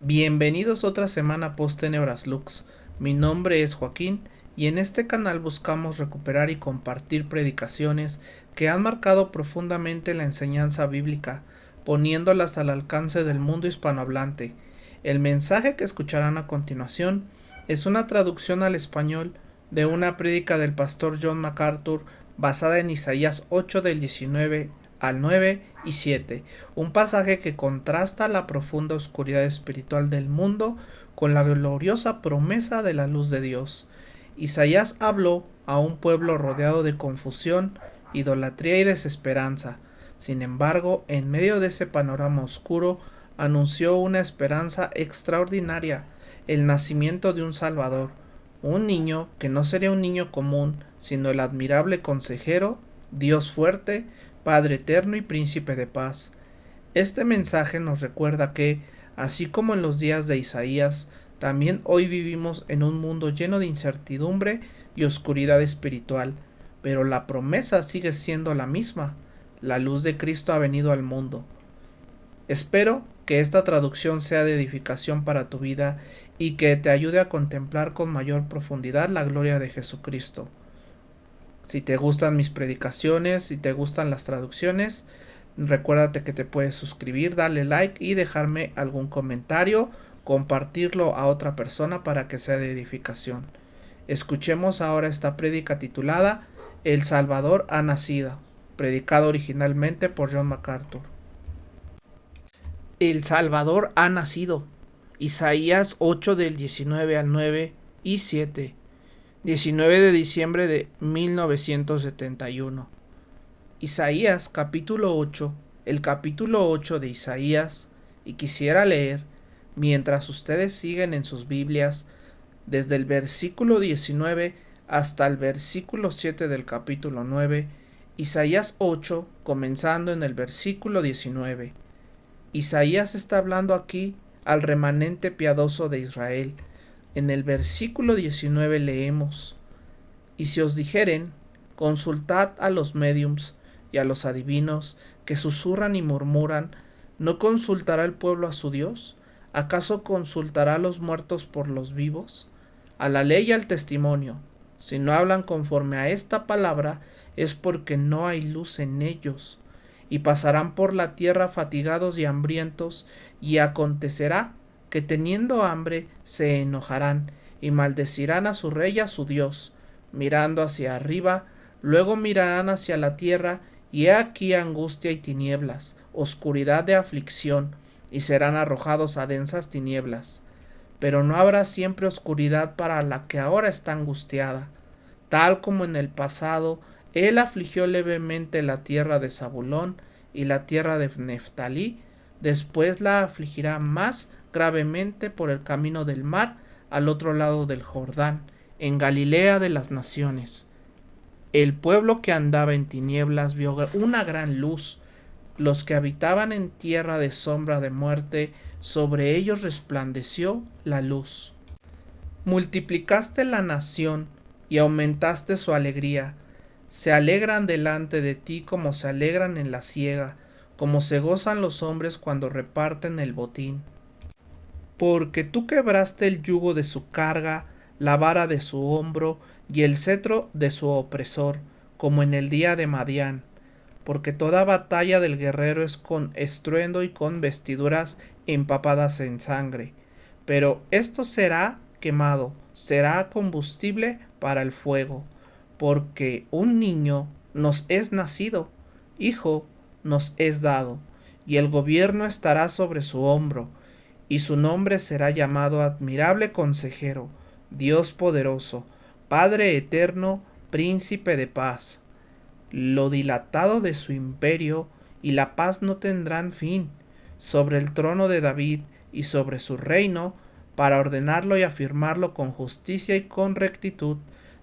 Bienvenidos otra semana post Tenebras Lux. Mi nombre es Joaquín y en este canal buscamos recuperar y compartir predicaciones que han marcado profundamente la enseñanza bíblica, poniéndolas al alcance del mundo hispanohablante. El mensaje que escucharán a continuación es una traducción al español de una prédica del pastor John MacArthur basada en Isaías 8 del 19 al 9 y 7, un pasaje que contrasta la profunda oscuridad espiritual del mundo con la gloriosa promesa de la luz de Dios. Isaías habló a un pueblo rodeado de confusión, idolatría y desesperanza. Sin embargo, en medio de ese panorama oscuro, anunció una esperanza extraordinaria, el nacimiento de un Salvador, un niño que no sería un niño común, sino el admirable consejero, Dios fuerte, Padre eterno y príncipe de paz. Este mensaje nos recuerda que, así como en los días de Isaías, también hoy vivimos en un mundo lleno de incertidumbre y oscuridad espiritual, pero la promesa sigue siendo la misma. La luz de Cristo ha venido al mundo. Espero que esta traducción sea de edificación para tu vida y que te ayude a contemplar con mayor profundidad la gloria de Jesucristo. Si te gustan mis predicaciones, si te gustan las traducciones, recuérdate que te puedes suscribir, darle like y dejarme algún comentario, compartirlo a otra persona para que sea de edificación. Escuchemos ahora esta prédica titulada El Salvador ha nacido, predicado originalmente por John MacArthur. El Salvador ha nacido. Isaías 8 del 19 al 9 y 7. 19 de diciembre de 1971. Isaías capítulo 8, el capítulo 8 de Isaías, y quisiera leer, mientras ustedes siguen en sus Biblias, desde el versículo 19 hasta el versículo 7 del capítulo 9, Isaías 8, comenzando en el versículo 19. Isaías está hablando aquí al remanente piadoso de Israel. En el versículo 19 leemos: Y si os dijeren, consultad a los médiums y a los adivinos que susurran y murmuran, ¿no consultará el pueblo a su Dios? ¿Acaso consultará a los muertos por los vivos? A la ley y al testimonio. Si no hablan conforme a esta palabra, es porque no hay luz en ellos. Y pasarán por la tierra fatigados y hambrientos, y acontecerá que teniendo hambre se enojarán, y maldecirán a su rey y a su Dios, mirando hacia arriba, luego mirarán hacia la tierra, y he aquí angustia y tinieblas, oscuridad de aflicción, y serán arrojados a densas tinieblas. Pero no habrá siempre oscuridad para la que ahora está angustiada. Tal como en el pasado, él afligió levemente la tierra de Zabulón y la tierra de Neftalí, después la afligirá más gravemente por el camino del mar al otro lado del Jordán, en Galilea de las naciones. El pueblo que andaba en tinieblas vio una gran luz. Los que habitaban en tierra de sombra de muerte, sobre ellos resplandeció la luz. Multiplicaste la nación y aumentaste su alegría. Se alegran delante de ti como se alegran en la siega, como se gozan los hombres cuando reparten el botín. Porque tú quebraste el yugo de su carga, la vara de su hombro y el cetro de su opresor, como en el día de Madián. Porque toda batalla del guerrero es con estruendo y con vestiduras empapadas en sangre. Pero esto será quemado, será combustible para el fuego, porque un niño nos es nacido, hijo nos es dado, y el gobierno estará sobre su hombro, y su nombre será llamado Admirable Consejero, Dios poderoso, Padre eterno, Príncipe de paz. Lo dilatado de su imperio y la paz no tendrán fin sobre el trono de David y sobre su reino, para ordenarlo y afirmarlo con justicia y con rectitud,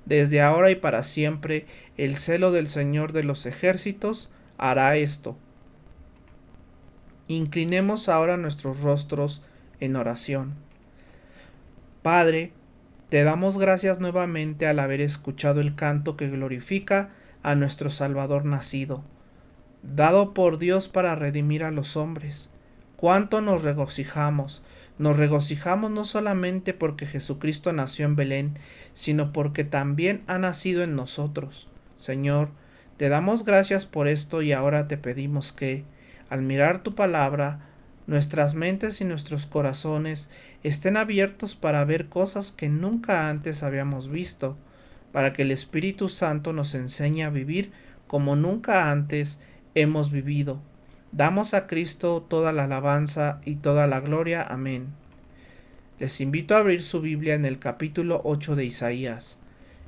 desde ahora y para siempre. El celo del Señor de los ejércitos hará esto. Inclinemos ahora nuestros rostros en oración. Padre, te damos gracias nuevamente al haber escuchado el canto que glorifica a nuestro Salvador nacido, dado por Dios para redimir a los hombres. Cuánto nos regocijamos, Nos regocijamos no solamente porque Jesucristo nació en Belén, sino porque también ha nacido en nosotros. Señor, te damos gracias por esto y ahora te pedimos que, al mirar tu palabra, nuestras mentes y nuestros corazones estén abiertos para ver cosas que nunca antes habíamos visto, para que el Espíritu Santo nos enseñe a vivir como nunca antes hemos vivido. Damos a Cristo toda la alabanza y toda la gloria. Amén. Les invito a abrir su Biblia en el capítulo 8 de Isaías.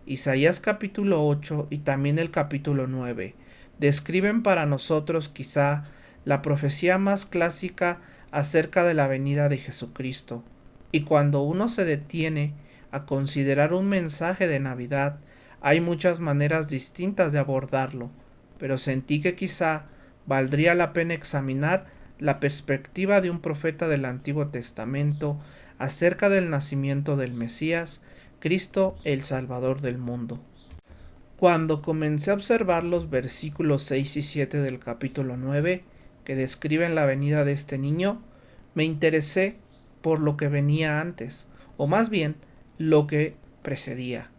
Isaías capítulo 8 y también el capítulo 9 describen para nosotros quizá la profecía más clásica acerca de la venida de Jesucristo. Y cuando uno se detiene a considerar un mensaje de Navidad, hay muchas maneras distintas de abordarlo, pero sentí que quizá valdría la pena examinar la perspectiva de un profeta del Antiguo Testamento acerca del nacimiento del Mesías, Cristo el Salvador del mundo. Cuando comencé a observar los versículos 6 y 7 del capítulo 9, que describen la venida de este niño, me interesé por lo que venía antes, o más bien, lo que precedía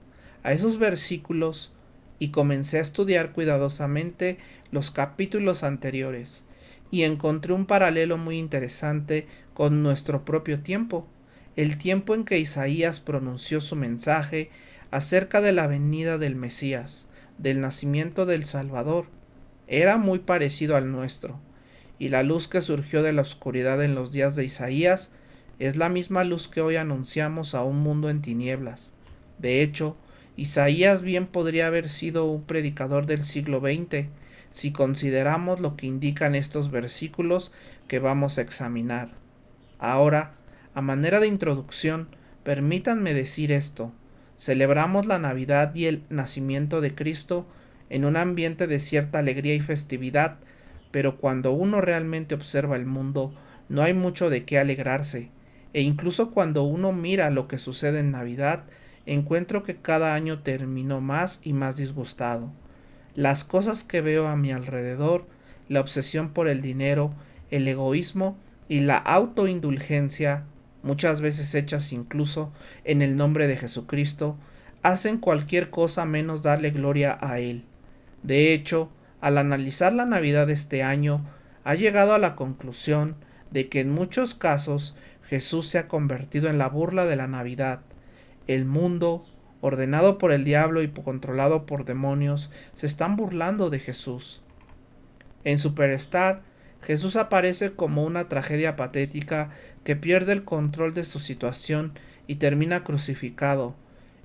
a esos versículos, y comencé a estudiar cuidadosamente los capítulos anteriores, y encontré un paralelo muy interesante con nuestro propio tiempo, el tiempo en que Isaías pronunció su mensaje acerca de la venida del Mesías, del nacimiento del Salvador. Era muy parecido al nuestro, y la luz que surgió de la oscuridad en los días de Isaías es la misma luz que hoy anunciamos a un mundo en tinieblas. De hecho, Isaías bien podría haber sido un predicador del siglo XX, si consideramos lo que indican estos versículos que vamos a examinar. Ahora, a manera de introducción, permítanme decir esto. Celebramos la Navidad y el nacimiento de Cristo en un ambiente de cierta alegría y festividad, pero cuando uno realmente observa el mundo, no hay mucho de qué alegrarse, e incluso cuando uno mira lo que sucede en Navidad, encuentro que cada año termino más y más disgustado. Las cosas que veo a mi alrededor, la obsesión por el dinero, el egoísmo y la autoindulgencia, muchas veces hechas incluso en el nombre de Jesucristo, hacen cualquier cosa menos darle gloria a Él. De hecho, al analizar la Navidad de este año, ha llegado a la conclusión de que en muchos casos Jesús se ha convertido en la burla de la Navidad. El mundo, ordenado por el diablo y controlado por demonios, se están burlando de Jesús. En Superstar, Jesús aparece como una tragedia patética que pierde el control de su situación y termina crucificado.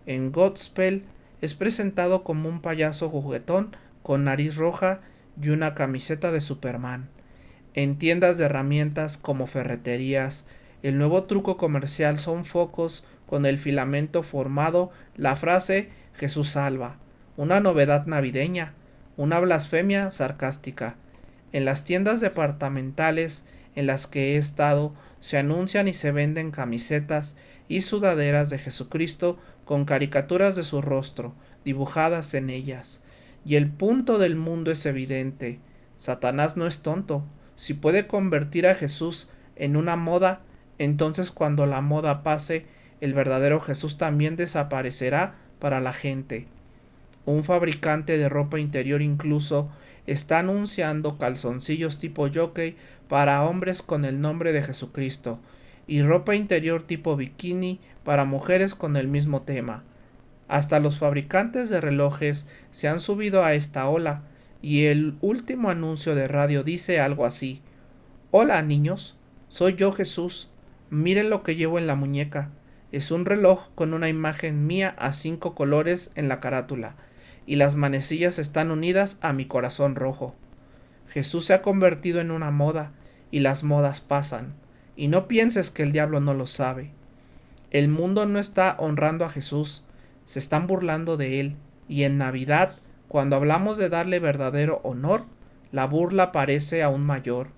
En Godspell es presentado como un payaso juguetón con nariz roja y una camiseta de Superman. En tiendas de herramientas como ferreterías, el nuevo truco comercial son focos con el filamento formado, la frase Jesús salva, una novedad navideña, una blasfemia sarcástica. En las tiendas departamentales en las que he estado se anuncian y se venden camisetas y sudaderas de Jesucristo con caricaturas de su rostro dibujadas en ellas. Y el punto del mundo es evidente. Satanás no es tonto. Si puede convertir a Jesús en una moda, entonces cuando la moda pase, el verdadero Jesús también desaparecerá para la gente. Un fabricante de ropa interior incluso está anunciando calzoncillos tipo jockey para hombres con el nombre de Jesucristo y ropa interior tipo bikini para mujeres con el mismo tema. Hasta los fabricantes de relojes se han subido a esta ola y el último anuncio de radio dice algo así: Hola niños, soy yo Jesús, miren lo que llevo en la muñeca. Es un reloj con una imagen mía a 5 colores en la carátula, y las manecillas están unidas a mi corazón rojo. Jesús se ha convertido en una moda, y las modas pasan, y no pienses que el diablo no lo sabe. El mundo no está honrando a Jesús, se están burlando de él, y en Navidad, cuando hablamos de darle verdadero honor, la burla parece aún mayor.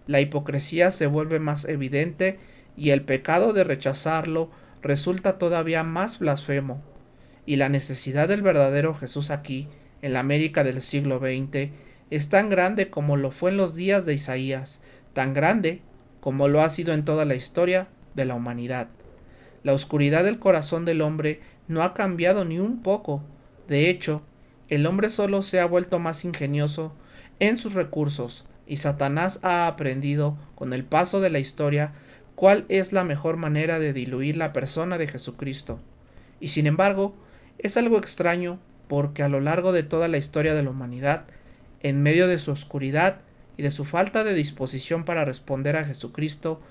La hipocresía se vuelve más evidente, y el pecado de rechazarlo resulta todavía más blasfemo, y la necesidad del verdadero Jesús aquí, en la América del siglo XX, es tan grande como lo fue en los días de Isaías, tan grande como lo ha sido en toda la historia de la humanidad. La oscuridad del corazón del hombre no ha cambiado ni un poco. De hecho, el hombre solo se ha vuelto más ingenioso en sus recursos, y Satanás ha aprendido, con el paso de la historia, cuál es la mejor manera de diluir la persona de Jesucristo. Y sin embargo, es algo extraño porque a lo largo de toda la historia de la humanidad, en medio de su oscuridad y de su falta de disposición para responder a Jesucristo,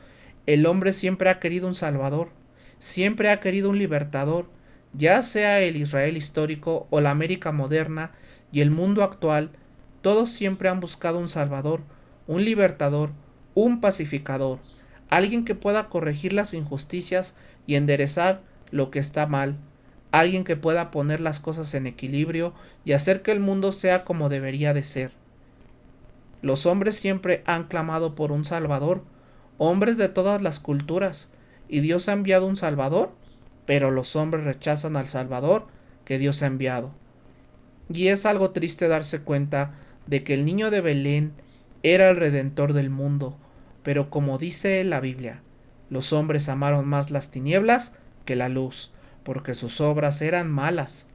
el hombre siempre ha querido un Salvador, siempre ha querido un libertador, ya sea el Israel histórico o la América moderna y el mundo actual. Todos siempre han buscado un Salvador, un libertador, un pacificador, alguien que pueda corregir las injusticias y enderezar lo que está mal, alguien que pueda poner las cosas en equilibrio y hacer que el mundo sea como debería de ser. Los hombres siempre han clamado por un Salvador, hombres de todas las culturas, y Dios ha enviado un Salvador, pero los hombres rechazan al Salvador que Dios ha enviado. Y es algo triste darse cuenta de que el niño de Belén era el Redentor del mundo, pero como dice la Biblia, los hombres amaron más las tinieblas que la luz, porque sus obras eran malas.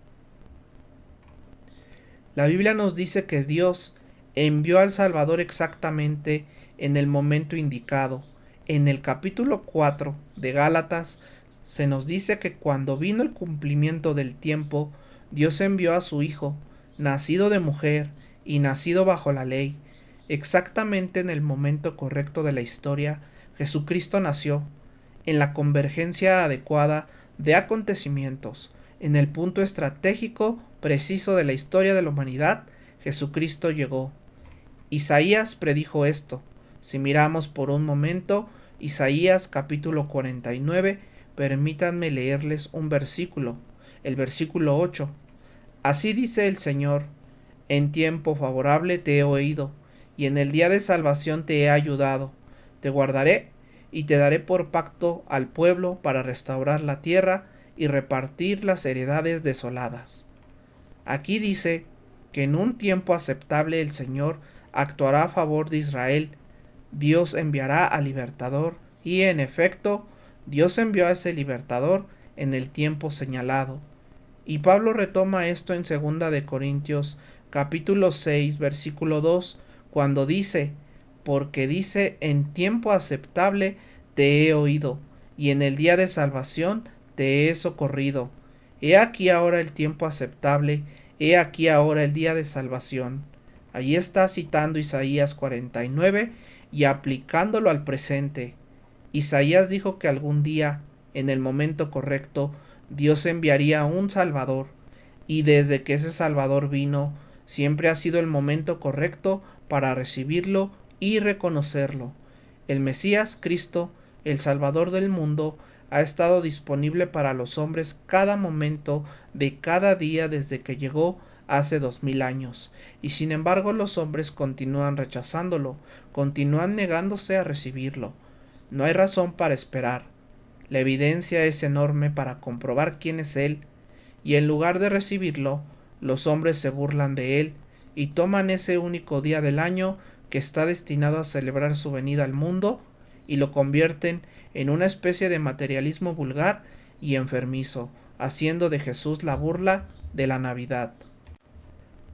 La Biblia nos dice que Dios envió al Salvador exactamente en el momento indicado. En el capítulo 4 de Gálatas se nos dice que cuando vino el cumplimiento del tiempo, Dios envió a su Hijo, nacido de mujer y nacido bajo la ley. Exactamente en el momento correcto de la historia, Jesucristo nació, en la convergencia adecuada de acontecimientos, en el punto estratégico preciso de la historia de la humanidad. Jesucristo llegó. Isaías predijo esto. Si miramos por un momento Isaías capítulo 49, permítanme leerles un versículo, el versículo 8. Así dice el Señor: en tiempo favorable te he oído, y en el día de salvación te he ayudado. Te guardaré y te daré por pacto al pueblo para restaurar la tierra y repartir las heredades desoladas. Aquí dice que en un tiempo aceptable el Señor actuará a favor de Israel. Dios enviará al libertador, y en efecto, Dios envió a ese libertador en el tiempo señalado. Y Pablo retoma esto en 2 de Corintios capítulo 6 versículo 2, cuando dice: porque dice, en tiempo aceptable te he oído, y en el día de salvación te he socorrido. He aquí ahora el tiempo aceptable, he aquí ahora el día de salvación. Allí está citando Isaías 49 y aplicándolo al presente. Isaías dijo que algún día, en el momento correcto, Dios enviaría un Salvador, y desde que ese Salvador vino, siempre ha sido el momento correcto para recibirlo y reconocerlo. El Mesías, Cristo, el Salvador del mundo, ha estado disponible para los hombres cada momento de cada día desde que llegó hace 2000 años, y sin embargo los hombres continúan rechazándolo, continúan negándose a recibirlo. No hay razón para esperar. La evidencia es enorme para comprobar quién es Él, y en lugar de recibirlo, los hombres se burlan de Él y toman ese único día del año que está destinado a celebrar su venida al mundo y lo convierten en una especie de materialismo vulgar y enfermizo, haciendo de Jesús la burla de la Navidad.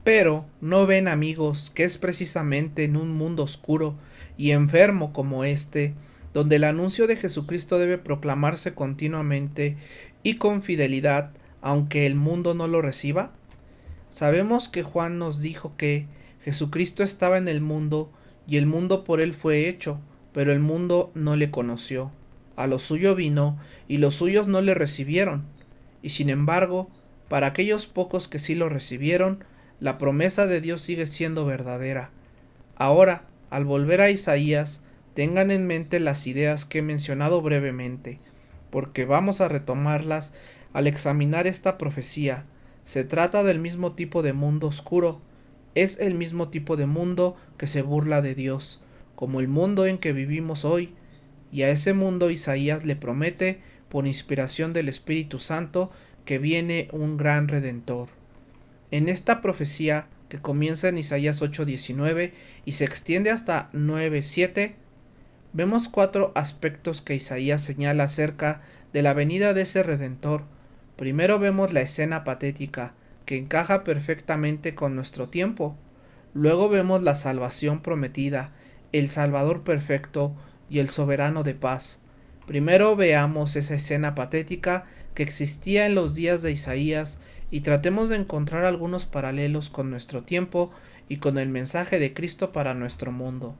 Pero no ven, amigos, que es precisamente en un mundo oscuro y enfermo como este donde el anuncio de Jesucristo debe proclamarse continuamente y con fidelidad, aunque el mundo no lo reciba. Sabemos que Juan nos dijo que Jesucristo estaba en el mundo y el mundo por él fue hecho, pero el mundo no le conoció. A lo suyo vino y los suyos no le recibieron. Y sin embargo, para aquellos pocos que sí lo recibieron, la promesa de Dios sigue siendo verdadera. Ahora, al volver a Isaías, tengan en mente las ideas que he mencionado brevemente, porque vamos a retomarlas al examinar esta profecía. Se trata del mismo tipo de mundo oscuro, es el mismo tipo de mundo que se burla de Dios, como el mundo en que vivimos hoy, y a ese mundo Isaías le promete, por inspiración del Espíritu Santo, que viene un gran Redentor. En esta profecía, que comienza en Isaías 8:19 y se extiende hasta 9:7, vemos 4 aspectos que Isaías señala acerca de la venida de ese Redentor. Primero vemos la escena patética, que encaja perfectamente con nuestro tiempo. Luego vemos la salvación prometida, el Salvador perfecto y el soberano de paz. Primero veamos esa escena patética que existía en los días de Isaías y tratemos de encontrar algunos paralelos con nuestro tiempo y con el mensaje de Cristo para nuestro mundo.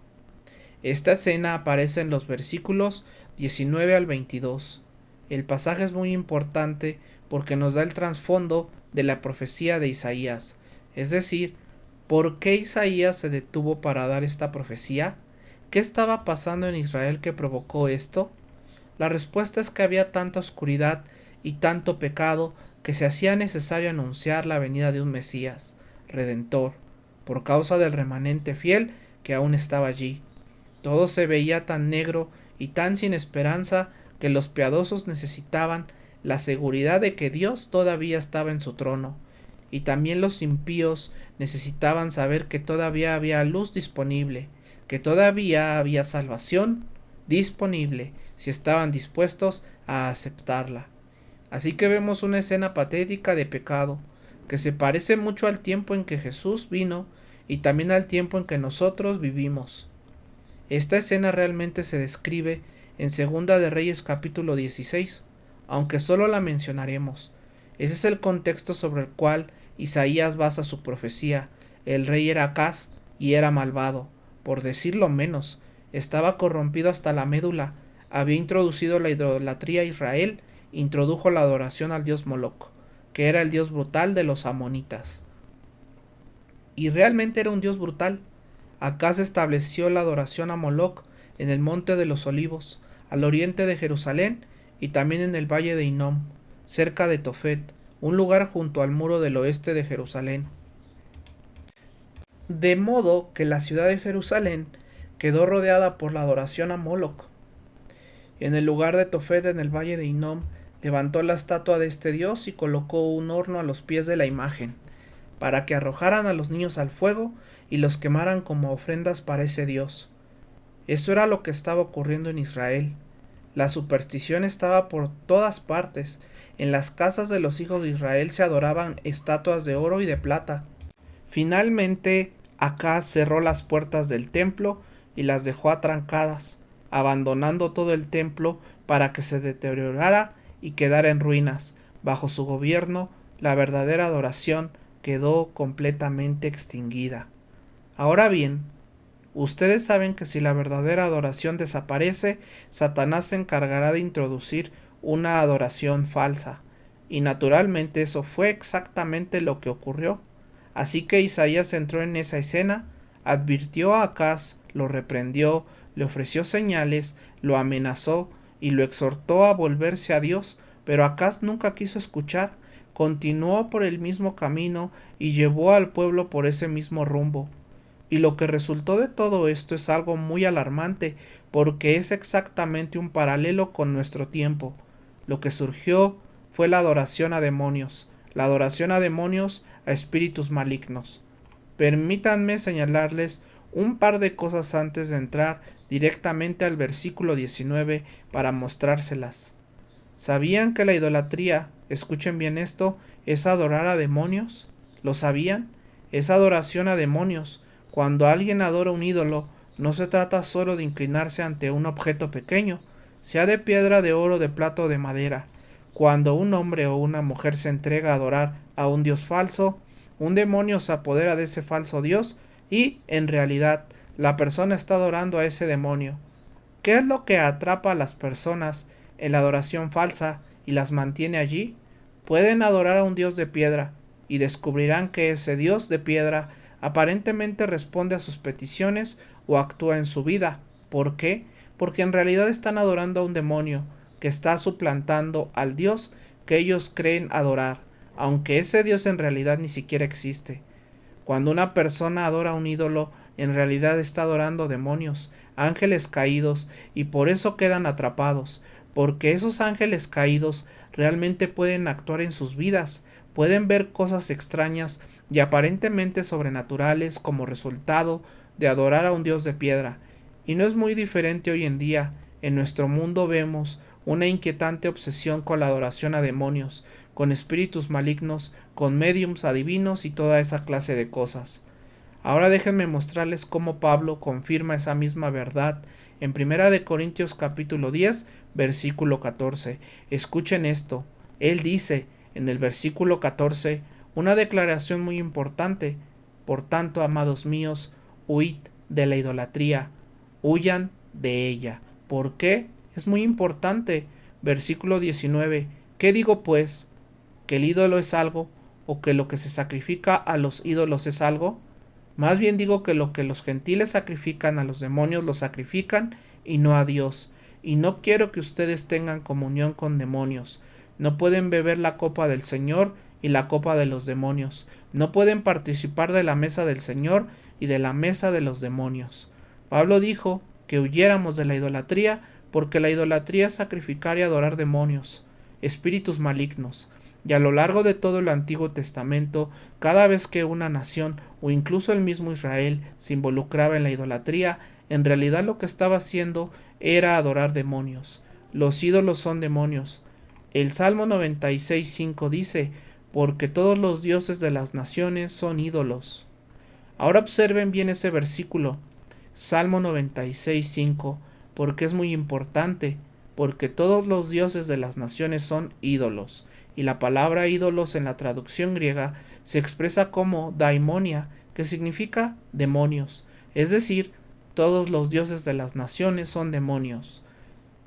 Esta escena aparece en los versículos 19 al 22. El pasaje es muy importante porque nos da el trasfondo de la profecía de Isaías, es decir, ¿por qué Isaías se detuvo para dar esta profecía? ¿Qué estaba pasando en Israel que provocó esto? La respuesta es que había tanta oscuridad y tanto pecado que se hacía necesario anunciar la venida de un Mesías, Redentor, por causa del remanente fiel que aún estaba allí. Todo se veía tan negro y tan sin esperanza que los piadosos necesitaban la seguridad de que Dios todavía estaba en su trono, y también los impíos necesitaban saber que todavía había luz disponible, que todavía había salvación disponible si estaban dispuestos a aceptarla. Así que vemos una escena patética de pecado, que se parece mucho al tiempo en que Jesús vino y también al tiempo en que nosotros vivimos. Esta escena realmente se describe en Segunda de Reyes capítulo 16, aunque solo la mencionaremos. Ese es el contexto sobre el cual Isaías basa su profecía. El rey era Acaz y era malvado, por decirlo menos, estaba corrompido hasta la médula, había introducido la idolatría a Israel, introdujo la adoración al dios Moloc, que era el dios brutal de los amonitas. Y realmente era un dios brutal. Acaz estableció la adoración a Moloc en el monte de los olivos, al oriente de Jerusalén y también en el valle de Hinnom, cerca de Tofet, un lugar junto al muro del oeste de Jerusalén. De modo que la ciudad de Jerusalén quedó rodeada por la adoración a Moloc. En el lugar de Tofet, en el valle de Hinnom, levantó la estatua de este dios y colocó un horno a los pies de la imagen, para que arrojaran a los niños al fuego y los quemaran como ofrendas para ese dios. Eso era lo que estaba ocurriendo en Israel. La superstición estaba por todas partes. En las casas de los hijos de Israel se adoraban estatuas de oro y de plata. Finalmente, Acaz cerró las puertas del templo y las dejó atrancadas, abandonando todo el templo para que se deteriorara y quedara en ruinas. Bajo su gobierno, la verdadera adoración quedó completamente extinguida. Ahora bien, ustedes saben que si la verdadera adoración desaparece, Satanás se encargará de introducir una adoración falsa. Y naturalmente eso fue exactamente lo que ocurrió. Así que Isaías entró en esa escena, advirtió a Acaz, lo reprendió, le ofreció señales, lo amenazó y lo exhortó a volverse a Dios, pero Acaz nunca quiso escuchar, continuó por el mismo camino y llevó al pueblo por ese mismo rumbo. Y lo que resultó de todo esto es algo muy alarmante, porque es exactamente un paralelo con nuestro tiempo. Lo que surgió fue la adoración a demonios, a espíritus malignos. Permítanme señalarles un par de cosas antes de entrar directamente al versículo 19 para mostrárselas. ¿Sabían que la idolatría, escuchen bien esto, es adorar a demonios? ¿Lo sabían? Es adoración a demonios. Cuando alguien adora un ídolo, no se trata solo de inclinarse ante un objeto pequeño, sea de piedra, de oro, de plata o de madera. Cuando un hombre o una mujer se entrega a adorar a un dios falso, un demonio se apodera de ese falso dios y, en realidad, la persona está adorando a ese demonio. ¿Qué es lo que atrapa a las personas en la adoración falsa y las mantiene allí? Pueden adorar a un dios de piedra y descubrirán que ese dios de piedra aparentemente responde a sus peticiones o actúa en su vida. ¿Por qué? Porque en realidad están adorando a un demonio que está suplantando al Dios que ellos creen adorar, aunque ese Dios en realidad ni siquiera existe. Cuando una persona adora a un ídolo, en realidad está adorando demonios, ángeles caídos, y por eso quedan atrapados, porque esos ángeles caídos realmente pueden actuar en sus vidas, pueden ver cosas extrañas y aparentemente sobrenaturales como resultado de adorar a un dios de piedra, Y no es muy diferente hoy en día. En nuestro mundo vemos una inquietante obsesión con la adoración a demonios, con espíritus malignos, con médiums adivinos y toda esa clase de cosas. Ahora déjenme mostrarles cómo Pablo confirma esa misma verdad en 1 Corintios capítulo 10, versículo 14. Escuchen esto. Él dice en el versículo 14 una declaración muy importante. Por tanto, amados míos, huid de la idolatría, huyan de ella. ¿Por qué? Es muy importante. Versículo 19. ¿Qué digo pues? ¿Que el ídolo es algo? ¿O que lo que se sacrifica a los ídolos es algo? Más bien digo que lo que los gentiles sacrifican a los demonios lo sacrifican y no a Dios. Y no quiero que ustedes tengan comunión con demonios. No pueden beber la copa del Señor y la copa de los demonios. No pueden participar de la mesa del Señor y de la mesa de los demonios. Pablo dijo que huyéramos de la idolatría porque la idolatría es sacrificar y adorar demonios, espíritus malignos. Y a lo largo de todo el Antiguo Testamento, cada vez que una nación o incluso el mismo Israel se involucraba en la idolatría, en realidad lo que estaba haciendo era adorar demonios. Los ídolos son demonios. El Salmo 96:5 dice, porque todos los dioses de las naciones son ídolos. Ahora observen bien ese versículo, Salmo 96:5, porque es muy importante, porque todos los dioses de las naciones son ídolos. Y la palabra ídolos en la traducción griega se expresa como daimonia, que significa demonios, es decir, todos los dioses de las naciones son demonios.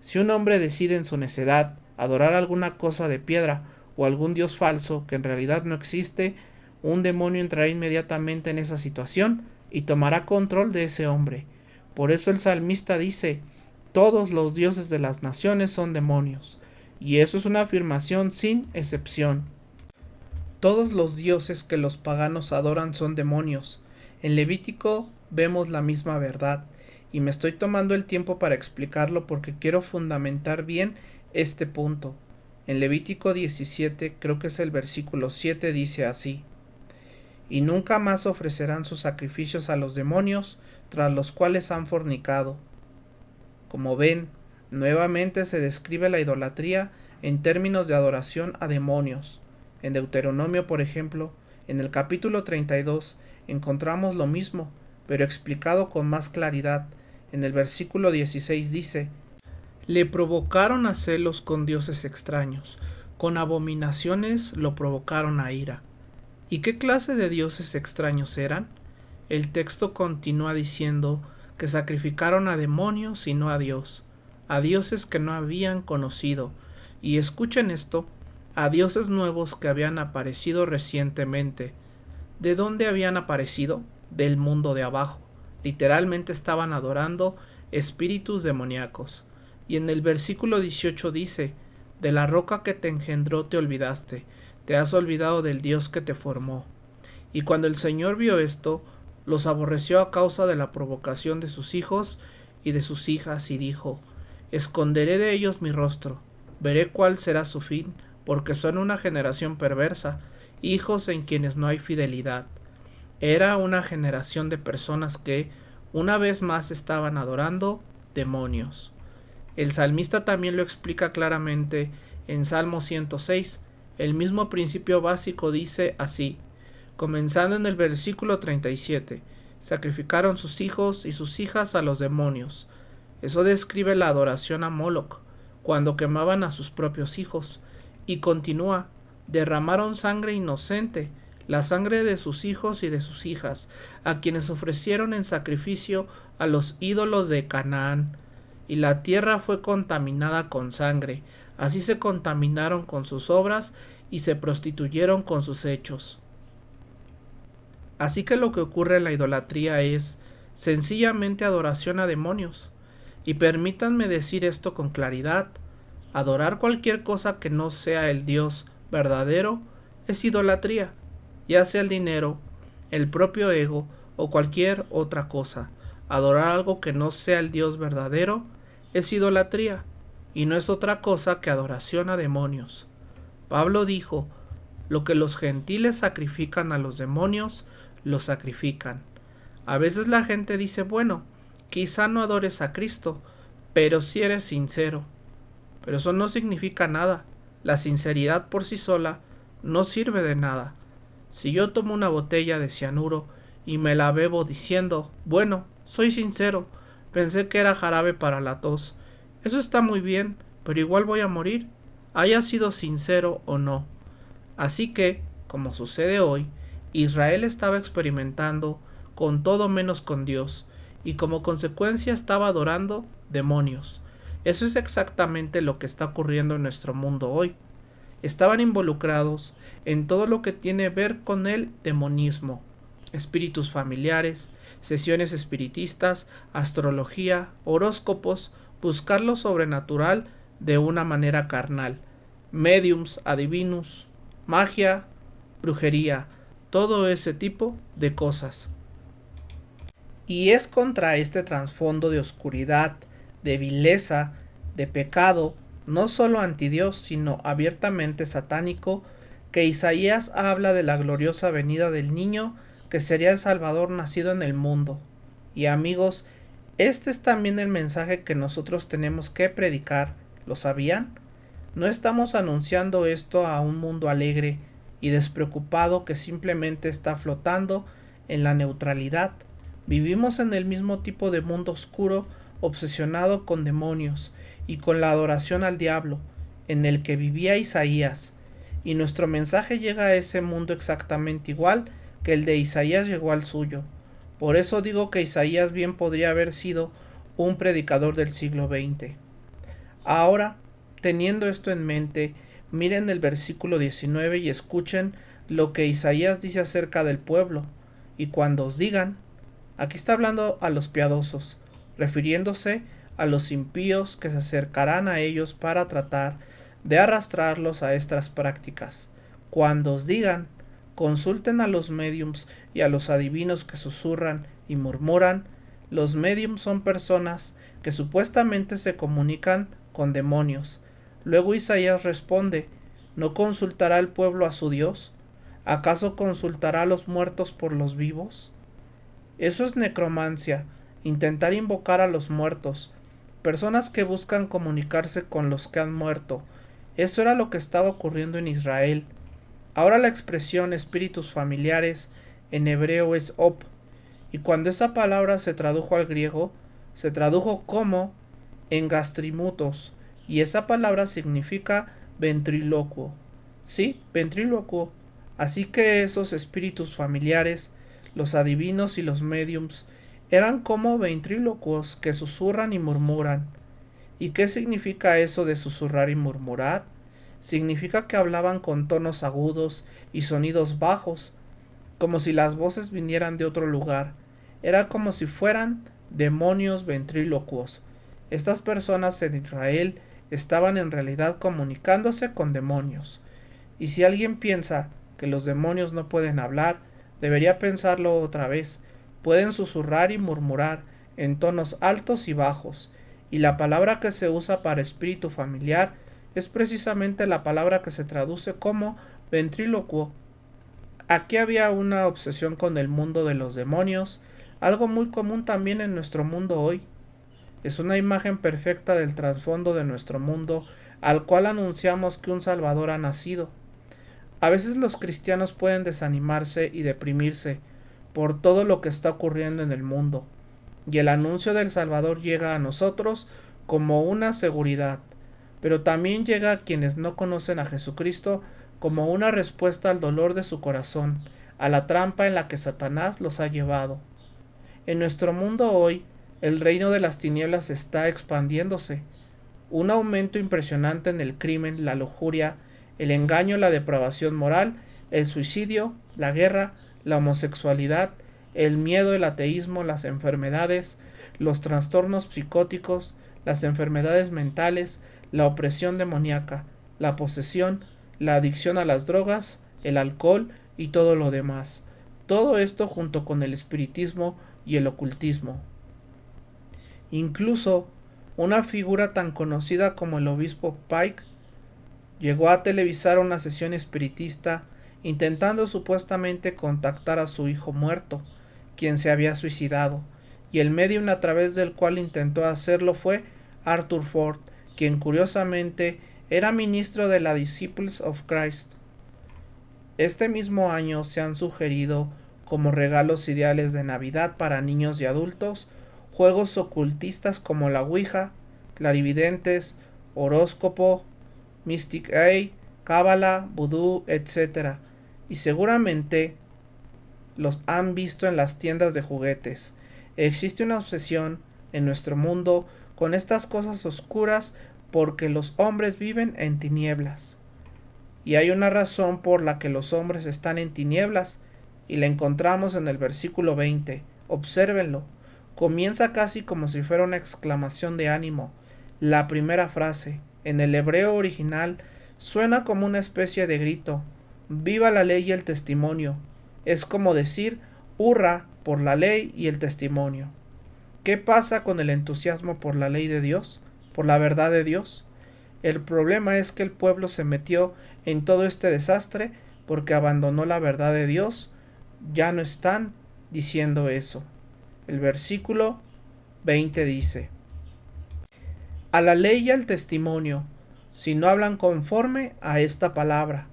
Si un hombre decide en su necedad adorar alguna cosa de piedra o algún dios falso que en realidad no existe, un demonio entrará inmediatamente en esa situación y tomará control de ese hombre. Por eso el salmista dice, todos los dioses de las naciones son demonios. Y eso es una afirmación sin excepción. Todos los dioses que los paganos adoran son demonios. En Levítico vemos la misma verdad, y me estoy tomando el tiempo para explicarlo porque quiero fundamentar bien este punto. En Levítico 17, creo que es el versículo 7, dice así: y nunca más ofrecerán sus sacrificios a los demonios, tras los cuales han fornicado. Como ven, nuevamente se describe la idolatría en términos de adoración a demonios. En Deuteronomio, por ejemplo, en el capítulo 32, encontramos lo mismo, pero explicado con más claridad. En el versículo 16 dice, le provocaron a celos con dioses extraños, con abominaciones lo provocaron a ira. ¿Y qué clase de dioses extraños eran? El texto continúa diciendo que sacrificaron a demonios y no a Dios, a dioses que no habían conocido, y escuchen esto, a dioses nuevos que habían aparecido recientemente. ¿De dónde habían aparecido? Del mundo de abajo. Literalmente estaban adorando espíritus demoníacos. Y en el versículo 18 dice, de la roca que te engendró te olvidaste, te has olvidado del Dios que te formó. Y cuando el Señor vio esto, los aborreció a causa de la provocación de sus hijos y de sus hijas, y dijo, esconderé de ellos mi rostro, veré cuál será su fin, porque son una generación perversa, hijos en quienes no hay fidelidad. Era una generación de personas que, una vez más, estaban adorando demonios. El salmista también lo explica claramente en Salmo 106. El mismo principio básico dice así, comenzando en el versículo 37, sacrificaron sus hijos y sus hijas a los demonios. Eso describe la adoración a Moloch, cuando quemaban a sus propios hijos, y continúa, derramaron sangre inocente, la sangre de sus hijos y de sus hijas, a quienes ofrecieron en sacrificio a los ídolos de Canaán, y la tierra fue contaminada con sangre, así se contaminaron con sus obras y se prostituyeron con sus hechos. Así que lo que ocurre en la idolatría es sencillamente adoración a demonios. Y permítanme decir esto con claridad, adorar cualquier cosa que no sea el Dios verdadero es idolatría, ya sea el dinero, el propio ego o cualquier otra cosa. Adorar algo que no sea el Dios verdadero es idolatría, y no es otra cosa que adoración a demonios. Pablo dijo, lo que los gentiles sacrifican a los demonios, lo sacrifican. A veces la gente dice, bueno, Quizá no adores a Cristo, pero si eres sincero. Pero eso no significa nada. La sinceridad por sí sola no sirve de nada. Si yo tomo una botella de cianuro y me la bebo diciendo, bueno, soy sincero, pensé que era jarabe para la tos. Eso está muy bien, pero igual voy a morir, haya sido sincero o no. Así que, como sucede hoy, Israel estaba experimentando con todo menos con Dios, y como consecuencia estaba adorando demonios. Eso es exactamente lo que está ocurriendo en nuestro mundo hoy. Estaban involucrados en todo lo que tiene que ver con el demonismo, espíritus familiares, sesiones espiritistas, astrología, horóscopos, buscar lo sobrenatural de una manera carnal, mediums, adivinos, magia, brujería, todo ese tipo de cosas. Y es contra este trasfondo de oscuridad, de vileza, de pecado, no solo anti Dios, sino abiertamente satánico, que Isaías habla de la gloriosa venida del niño que sería el Salvador nacido en el mundo. Y amigos, este es también el mensaje que nosotros tenemos que predicar. ¿Lo sabían? No estamos anunciando esto a un mundo alegre y despreocupado que simplemente está flotando en la neutralidad. Vivimos en el mismo tipo de mundo oscuro, obsesionado con demonios y con la adoración al diablo, en el que vivía Isaías, y nuestro mensaje llega a ese mundo exactamente igual que el de Isaías llegó al suyo. Por eso digo que Isaías bien podría haber sido un predicador del siglo XX. Ahora, teniendo esto en mente, miren el versículo 19 y escuchen lo que Isaías dice acerca del pueblo. Y cuando os digan, aquí está hablando a los piadosos, refiriéndose a los impíos que se acercarán a ellos para tratar de arrastrarlos a estas prácticas. Cuando os digan, consulten a los médiums y a los adivinos que susurran y murmuran. Los médiums son personas que supuestamente se comunican con demonios. Luego Isaías responde, ¿no consultará el pueblo a su Dios? ¿Acaso consultará a los muertos por los vivos? Eso es necromancia, intentar invocar a los muertos, personas que buscan comunicarse con los que han muerto. Eso era lo que estaba ocurriendo en Israel. Ahora la expresión espíritus familiares en hebreo es op, y cuando esa palabra se tradujo al griego, se tradujo como engastrimutos, y esa palabra significa ventrílocuo. Sí, ventrílocuo. Así que esos espíritus familiares, los adivinos y los médiums, eran como ventrílocuos que susurran y murmuran. ¿Y qué significa eso de susurrar y murmurar? Significa que hablaban con tonos agudos y sonidos bajos, como si las voces vinieran de otro lugar. Era como si fueran demonios ventrílocuos. Estas personas en Israel estaban en realidad comunicándose con demonios. Y si alguien piensa que los demonios no pueden hablar, debería pensarlo otra vez. Pueden susurrar y murmurar en tonos altos y bajos, y la palabra que se usa para espíritu familiar es precisamente la palabra que se traduce como ventrílocuo. Aquí había una obsesión con el mundo de los demonios, algo muy común también en nuestro mundo hoy. Es una imagen perfecta del trasfondo de nuestro mundo, al cual anunciamos que un Salvador ha nacido. A veces los cristianos pueden desanimarse y deprimirse por todo lo que está ocurriendo en el mundo, y el anuncio del Salvador llega a nosotros como una seguridad, pero también llega a quienes no conocen a Jesucristo como una respuesta al dolor de su corazón, a la trampa en la que Satanás los ha llevado. En nuestro mundo hoy, el reino de las tinieblas está expandiéndose. Un aumento impresionante en el crimen, la lujuria, el engaño, la depravación moral, el suicidio, la guerra, la homosexualidad, el miedo, el ateísmo, las enfermedades, los trastornos psicóticos, las enfermedades mentales, la opresión demoníaca, la posesión, la adicción a las drogas, el alcohol y todo lo demás. Todo esto junto con el espiritismo y el ocultismo. Incluso una figura tan conocida como el obispo Pike llegó a televisar una sesión espiritista intentando supuestamente contactar a su hijo muerto, quien se había suicidado, y el medium a través del cual intentó hacerlo fue Arthur Ford, quien curiosamente era ministro de la Disciples of Christ. Este mismo año se han sugerido como regalos ideales de Navidad para niños y adultos juegos ocultistas como la Ouija, clarividentes, horóscopo, Mystic Eye, Cábala, Vudú, etc. Y seguramente los han visto en las tiendas de juguetes. Existe una obsesión en nuestro mundo con estas cosas oscuras porque los hombres viven en tinieblas. Y hay una razón por la que los hombres están en tinieblas, y la encontramos en el versículo 20. Obsérvenlo. Comienza casi como si fuera una exclamación de ánimo. La primera frase, en el hebreo original, suena como una especie de grito. Viva la ley y el testimonio. Es como decir, hurra por la ley y el testimonio. ¿Qué pasa con el entusiasmo por la ley de Dios? ¿Por la verdad de Dios? El problema es que el pueblo se metió en todo este desastre porque abandonó la verdad de Dios. Ya no están diciendo eso. El versículo 20 dice: a la ley y al testimonio, si no hablan conforme a esta palabra,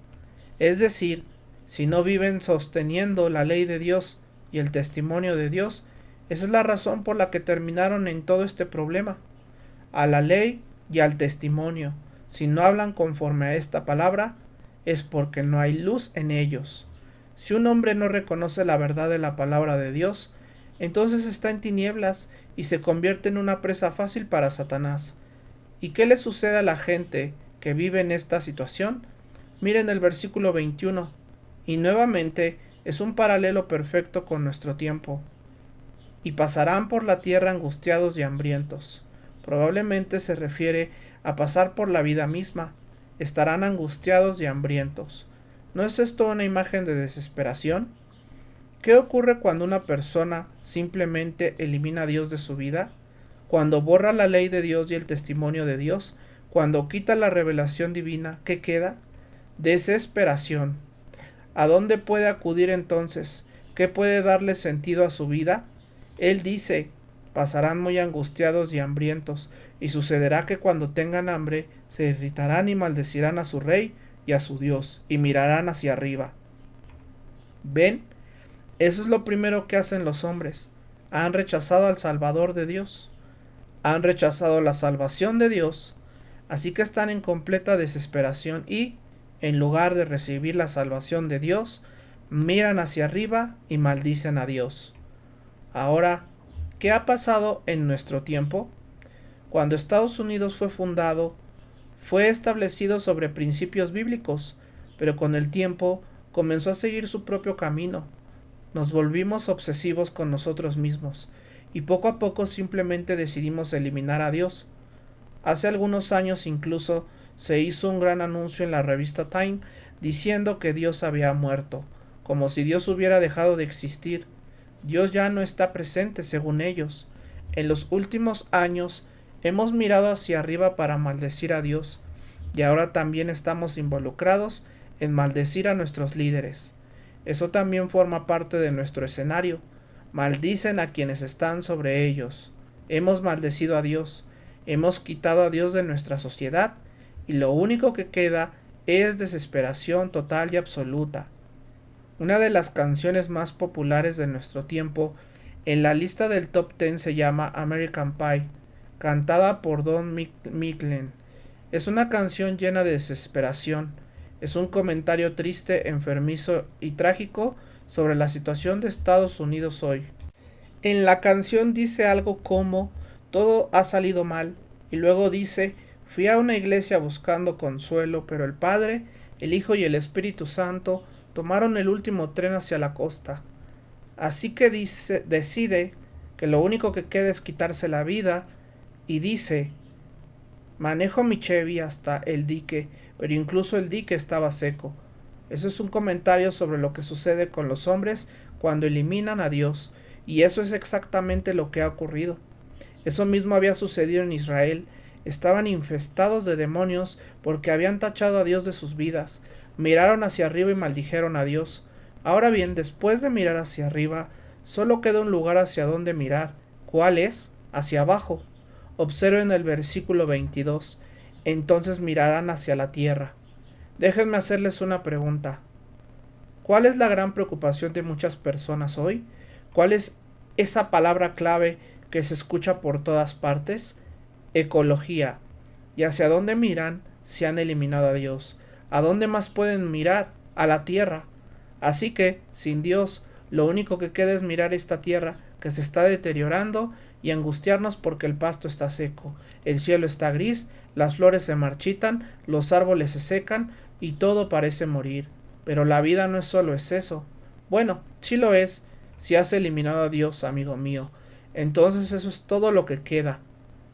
es decir, si no viven sosteniendo la ley de Dios y el testimonio de Dios, esa es la razón por la que terminaron en todo este problema. A la ley y al testimonio, si no hablan conforme a esta palabra, es porque no hay luz en ellos. Si un hombre no reconoce la verdad de la palabra de Dios, entonces está en tinieblas y se convierte en una presa fácil para Satanás. ¿Y qué le sucede a la gente que vive en esta situación? Miren el versículo 21, y nuevamente es un paralelo perfecto con nuestro tiempo. Y pasarán por la tierra angustiados y hambrientos. Probablemente se refiere a pasar por la vida misma. Estarán angustiados y hambrientos. ¿No es esto una imagen de desesperación? ¿Qué ocurre cuando una persona simplemente elimina a Dios de su vida? Cuando borra la ley de Dios y el testimonio de Dios, cuando quita la revelación divina, ¿qué queda? Desesperación. ¿A dónde puede acudir entonces? ¿Qué puede darle sentido a su vida? Él dice: pasarán muy angustiados y hambrientos, y sucederá que cuando tengan hambre se irritarán y maldecirán a su rey y a su Dios, y mirarán hacia arriba. ¿Ven? Eso es lo primero que hacen los hombres. Han rechazado al Salvador de Dios. Han rechazado la salvación de Dios, así que están en completa desesperación y, en lugar de recibir la salvación de Dios, miran hacia arriba y maldicen a Dios. Ahora, ¿qué ha pasado en nuestro tiempo? Cuando Estados Unidos fue fundado, fue establecido sobre principios bíblicos, pero con el tiempo comenzó a seguir su propio camino. Nos volvimos obsesivos con nosotros mismos, y poco a poco simplemente decidimos eliminar a Dios. Hace algunos años incluso se hizo un gran anuncio en la revista Time diciendo que Dios había muerto, como si Dios hubiera dejado de existir. Dios ya no está presente según ellos. En los últimos años hemos mirado hacia arriba para maldecir a Dios, y ahora también estamos involucrados en maldecir a nuestros líderes. Eso también forma parte de nuestro escenario. Maldicen a quienes están sobre ellos. Hemos maldecido a Dios, hemos quitado a Dios de nuestra sociedad, y lo único que queda es desesperación total y absoluta. Una de las canciones más populares de nuestro tiempo en la lista del top 10 se llama American Pie, cantada por Don McLean. Es una canción llena de desesperación. Es un comentario triste, enfermizo y trágico sobre la situación de Estados Unidos hoy. En la canción dice algo como: todo ha salido mal, y luego dice: fui a una iglesia buscando consuelo, pero el Padre, el Hijo y el Espíritu Santo tomaron el último tren hacia la costa. Así que decide que lo único que queda es quitarse la vida, y dice: manejo mi Chevy hasta el dique, pero incluso el dique estaba seco. Eso es un comentario sobre lo que sucede con los hombres cuando eliminan a Dios, y eso es exactamente lo que ha ocurrido. Eso mismo había sucedido en Israel. Estaban infestados de demonios porque habían tachado a Dios de sus vidas. Miraron hacia arriba y maldijeron a Dios. Ahora bien, después de mirar hacia arriba, solo queda un lugar hacia donde mirar. ¿Cuál es? Hacia abajo. Observen el versículo 22. Entonces mirarán hacia la tierra. Déjenme hacerles una pregunta. ¿Cuál es la gran preocupación de muchas personas hoy? ¿Cuál es esa palabra clave que se escucha por todas partes? Ecología. ¿Y hacia dónde miran si han eliminado a Dios? ¿A dónde más pueden mirar? A la tierra. Así que, sin Dios, lo único que queda es mirar esta tierra que se está deteriorando y angustiarnos porque el pasto está seco, el cielo está gris, las flores se marchitan, los árboles se secan y todo parece morir. Pero la vida no es solo eso. Bueno, sí lo es, si has eliminado a Dios, amigo mío. Entonces eso es todo lo que queda.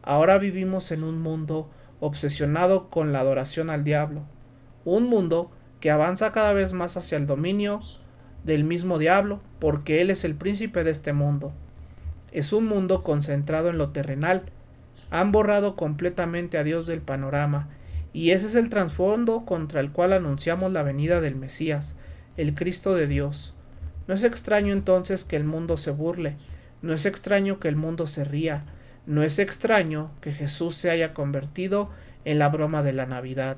Ahora vivimos en un mundo obsesionado con la adoración al diablo. Un mundo que avanza cada vez más hacia el dominio del mismo diablo, porque él es el príncipe de este mundo. Es un mundo concentrado en lo terrenal. Han borrado completamente a Dios del panorama, y ese es el trasfondo contra el cual anunciamos la venida del Mesías, el Cristo de Dios. No es extraño entonces que el mundo se burle, no es extraño que el mundo se ría, no es extraño que Jesús se haya convertido en la broma de la Navidad.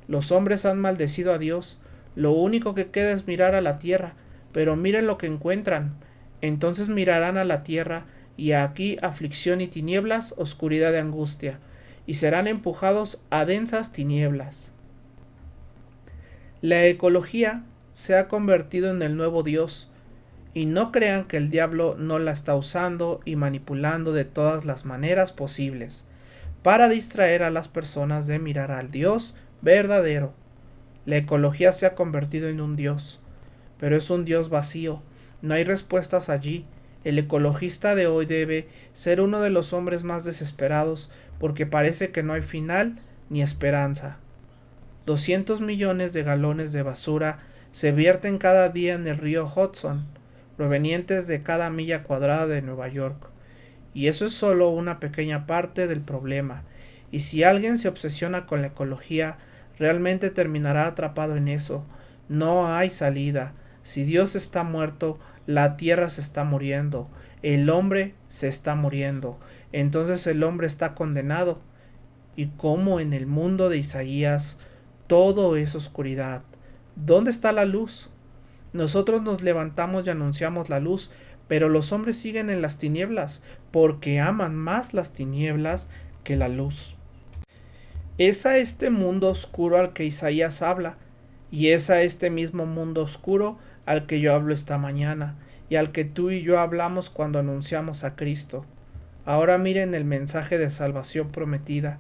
Los hombres han maldecido a Dios, lo único que queda es mirar a la tierra, pero miren lo que encuentran. Entonces mirarán a la tierra, y aquí aflicción y tinieblas, oscuridad y angustia, y serán empujados a densas tinieblas. La ecología se ha convertido en el nuevo Dios, y no crean que el diablo no la está usando y manipulando de todas las maneras posibles, para distraer a las personas de mirar al Dios verdadero. La ecología se ha convertido en un Dios, pero es un Dios vacío, no hay respuestas allí. El ecologista de hoy debe ser uno de los hombres más desesperados porque parece que no hay final ni esperanza. 200 millones de galones de basura se vierten cada día en el río Hudson, provenientes de cada milla cuadrada de Nueva York. Y eso es solo una pequeña parte del problema. Y si alguien se obsesiona con la ecología, realmente terminará atrapado en eso. No hay salida. Si Dios está muerto, la tierra se está muriendo, el hombre se está muriendo, entonces el hombre está condenado. Y como en el mundo de Isaías todo es oscuridad, ¿dónde está la luz? Nosotros nos levantamos y anunciamos la luz, pero los hombres siguen en las tinieblas, porque aman más las tinieblas que la luz. Es a este mundo oscuro al que Isaías habla, y es a este mismo mundo oscuro al que yo hablo esta mañana, y al que tú y yo hablamos cuando anunciamos a Cristo. Ahora miren el mensaje de salvación prometida.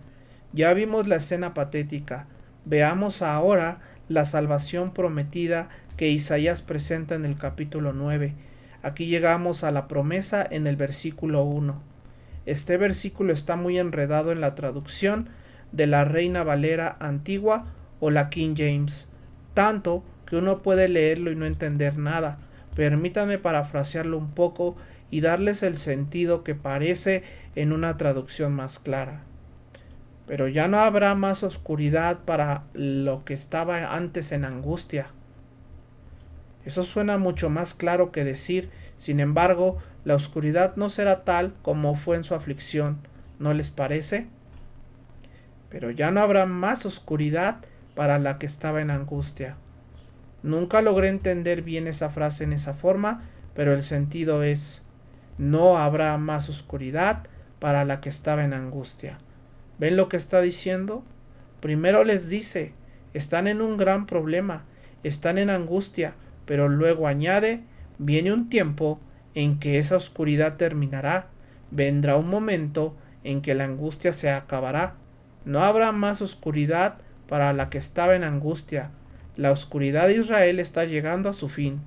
Ya vimos la escena patética, veamos ahora la salvación prometida que Isaías presenta en el capítulo 9. Aquí llegamos a la promesa en el versículo 1. Este versículo está muy enredado en la traducción de la Reina Valera antigua o la King James, tanto que uno puede leerlo y no entender nada. Permítanme parafrasearlo un poco y darles el sentido que parece en una traducción más clara. Pero ya no habrá más oscuridad para lo que estaba antes en angustia. Eso suena mucho más claro que decir, sin embargo, la oscuridad no será tal como fue en su aflicción, ¿no les parece? Pero ya no habrá más oscuridad para la que estaba en angustia. Nunca logré entender bien esa frase en esa forma, pero el sentido es: no habrá más oscuridad para la que estaba en angustia. ¿Ven lo que está diciendo? Primero les dice, están en un gran problema, están en angustia, pero luego añade, viene un tiempo en que esa oscuridad terminará, vendrá un momento en que la angustia se acabará. No habrá más oscuridad para la que estaba en angustia. La oscuridad de Israel está llegando a su fin.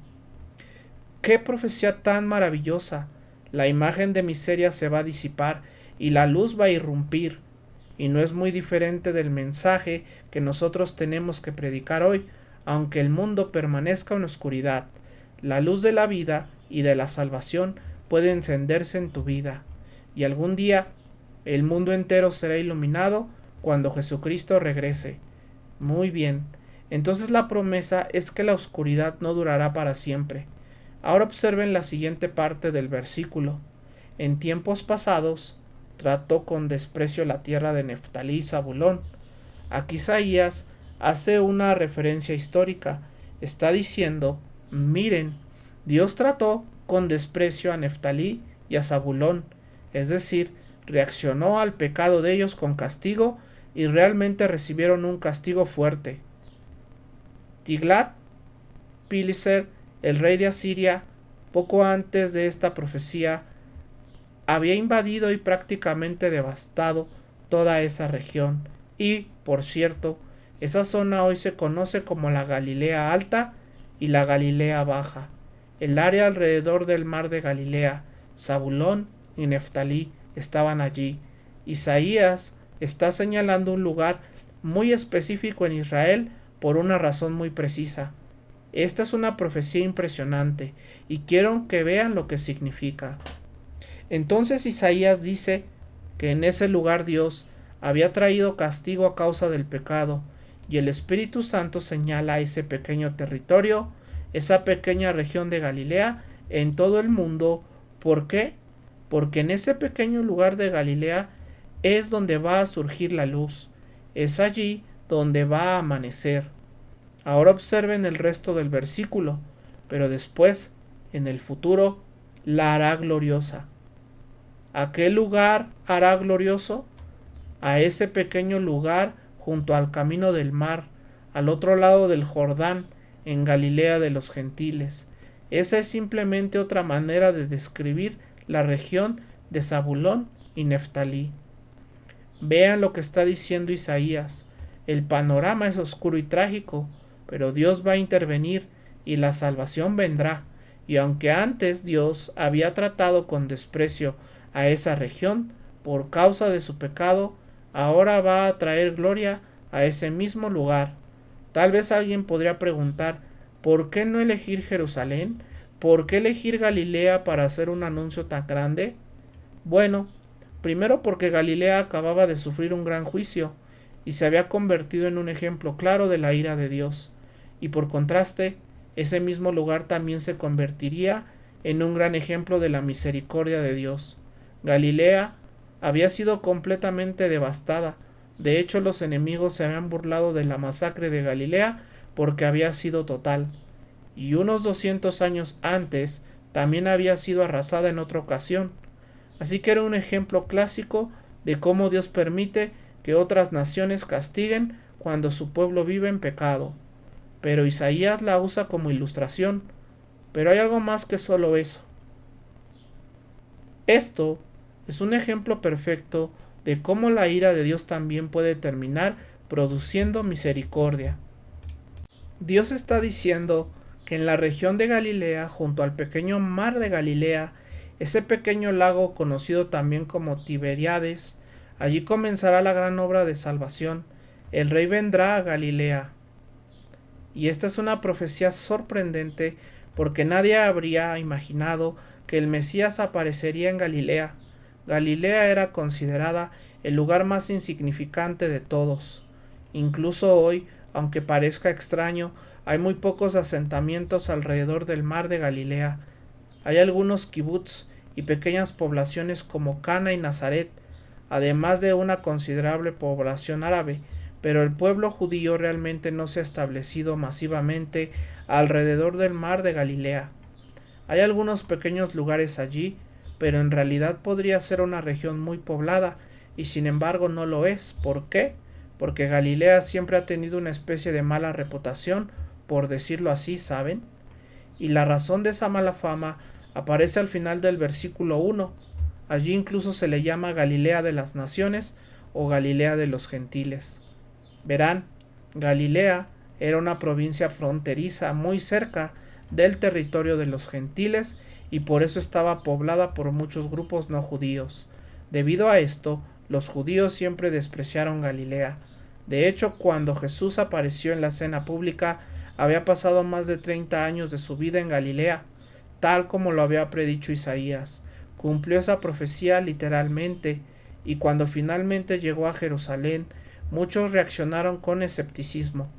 ¡Qué profecía tan maravillosa! La imagen de miseria se va a disipar y la luz va a irrumpir. Y no es muy diferente del mensaje que nosotros tenemos que predicar hoy, aunque el mundo permanezca en oscuridad. La luz de la vida y de la salvación puede encenderse en tu vida. Y algún día el mundo entero será iluminado cuando Jesucristo regrese. Muy bien. Entonces la promesa es que la oscuridad no durará para siempre. Ahora observen la siguiente parte del versículo. en tiempos pasados trató con desprecio la tierra de Neftalí y Zabulón. Aquí Isaías hace una referencia histórica. Está diciendo, miren, Dios trató con desprecio a Neftalí y a Zabulón, es decir, reaccionó al pecado de ellos con castigo y realmente recibieron un castigo fuerte. Tiglat-Pileser, el rey de Asiria, poco antes de esta profecía, había invadido y prácticamente devastado toda esa región. Y, por cierto, esa zona hoy se conoce como la Galilea Alta y la Galilea Baja. El área alrededor del mar de Galilea, Zabulón y Neftalí estaban allí. Isaías está señalando un lugar muy específico en Israel por una razón muy precisa. Esta es una profecía impresionante y quiero que vean lo que significa. Entonces Isaías dice que en ese lugar Dios había traído castigo a causa del pecado, y el Espíritu Santo señala ese pequeño territorio, esa pequeña región de Galilea en todo el mundo. ¿Por qué? Porque en ese pequeño lugar de Galilea es donde va a surgir la luz, es allí donde va a amanecer. Ahora observen el resto del versículo, pero después, en el futuro, la hará gloriosa. ¿A qué lugar hará glorioso? A ese pequeño lugar junto al camino del mar, al otro lado del Jordán, en Galilea de los gentiles. Esa es simplemente otra manera de describir la región de Zabulón y Neftalí. Vean lo que está diciendo Isaías. El panorama es oscuro y trágico, pero Dios va a intervenir y la salvación vendrá. Y aunque antes Dios había tratado con desprecio a esa región por causa de su pecado, ahora va a traer gloria a ese mismo lugar. Tal vez alguien podría preguntar, ¿por qué no elegir Jerusalén? ¿Por qué elegir Galilea para hacer un anuncio tan grande? Bueno, primero porque Galilea acababa de sufrir un gran juicio y se había convertido en un ejemplo claro de la ira de Dios. Y por contraste, ese mismo lugar también se convertiría en un gran ejemplo de la misericordia de Dios. Galilea había sido completamente devastada. De hecho, los enemigos se habían burlado de la masacre de Galilea porque había sido total. Y unos 200 años antes también había sido arrasada en otra ocasión. Así que era un ejemplo clásico de cómo Dios permite que otras naciones castiguen cuando su pueblo vive en pecado. Pero Isaías la usa como ilustración. Pero hay algo más que solo eso. Esto es un ejemplo perfecto de cómo la ira de Dios también puede terminar produciendo misericordia. Dios está diciendo que en la región de Galilea, junto al pequeño mar de Galilea, ese pequeño lago conocido también como Tiberíades, allí comenzará la gran obra de salvación. El rey vendrá a Galilea. Y esta es una profecía sorprendente porque nadie habría imaginado que el Mesías aparecería en Galilea. Galilea era considerada el lugar más insignificante de todos. Incluso hoy, aunque parezca extraño, hay muy pocos asentamientos alrededor del mar de Galilea. Hay algunos kibbutz y pequeñas poblaciones como Cana y Nazaret, además de una considerable población árabe, pero el pueblo judío realmente no se ha establecido masivamente alrededor del mar de Galilea. Hay algunos pequeños lugares allí, pero en realidad podría ser una región muy poblada, y sin embargo no lo es. ¿Por qué? Porque Galilea siempre ha tenido una especie de mala reputación, por decirlo así, ¿saben? Y la razón de esa mala fama aparece al final del versículo 1. Allí incluso se le llama Galilea de las naciones o Galilea de los gentiles. Verán, Galilea era una provincia fronteriza muy cerca del territorio de los gentiles y por eso estaba poblada por muchos grupos no judíos. Debido a esto, los judíos siempre despreciaron Galilea. De hecho, cuando Jesús apareció en la escena pública, había pasado más de 30 años de su vida en Galilea, tal como lo había predicho Isaías. Cumplió esa profecía literalmente, y cuando finalmente llegó a Jerusalén, muchos reaccionaron con escepticismo.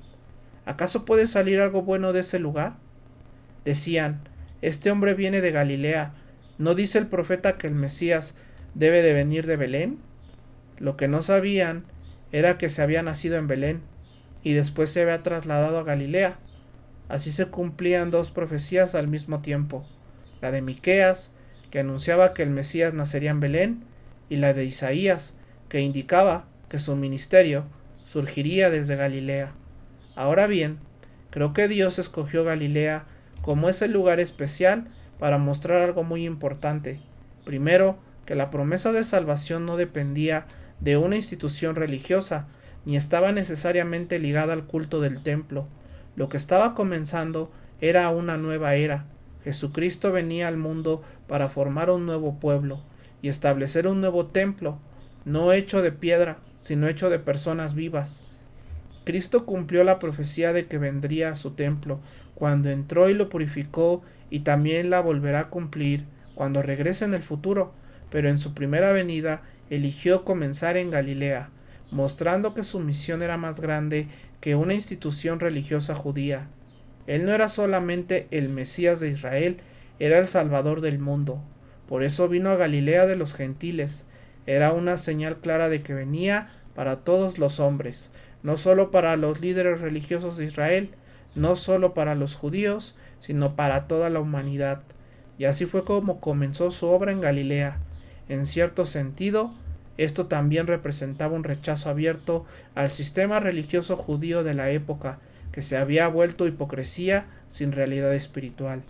¿Acaso puede salir algo bueno de ese lugar? Decían, este hombre viene de Galilea, ¿No dice el profeta que el Mesías debe de venir de Belén? Lo que no sabían era que se había nacido en Belén y después se había trasladado a Galilea. Así se cumplían dos profecías al mismo tiempo, la de Miqueas, que anunciaba que el Mesías nacería en Belén, y la de Isaías, que indicaba que su ministerio surgiría desde Galilea. Ahora bien, creo que Dios escogió Galilea como ese lugar especial para mostrar algo muy importante. Primero, que la promesa de salvación no dependía de una institución religiosa, ni estaba necesariamente ligada al culto del templo. Lo que estaba comenzando era una nueva era. Jesucristo venía al mundo para formar un nuevo pueblo y establecer un nuevo templo, no hecho de piedra, sino hecho de personas vivas. Cristo cumplió la profecía de que vendría a su templo cuando entró y lo purificó, y también la volverá a cumplir cuando regrese en el futuro, pero en su primera venida eligió comenzar en Galilea, mostrando que su misión era más grande que una institución religiosa judía. Él no era solamente el Mesías de Israel, era el Salvador del mundo. Por eso vino a Galilea de los gentiles. Era una señal clara de que venía para todos los hombres, no solo para los líderes religiosos de Israel, no solo para los judíos, sino para toda la humanidad. Y así fue como comenzó su obra en Galilea. En cierto sentido, esto también representaba un rechazo abierto al sistema religioso judío de la época, que se había vuelto hipocresía sin realidad espiritual.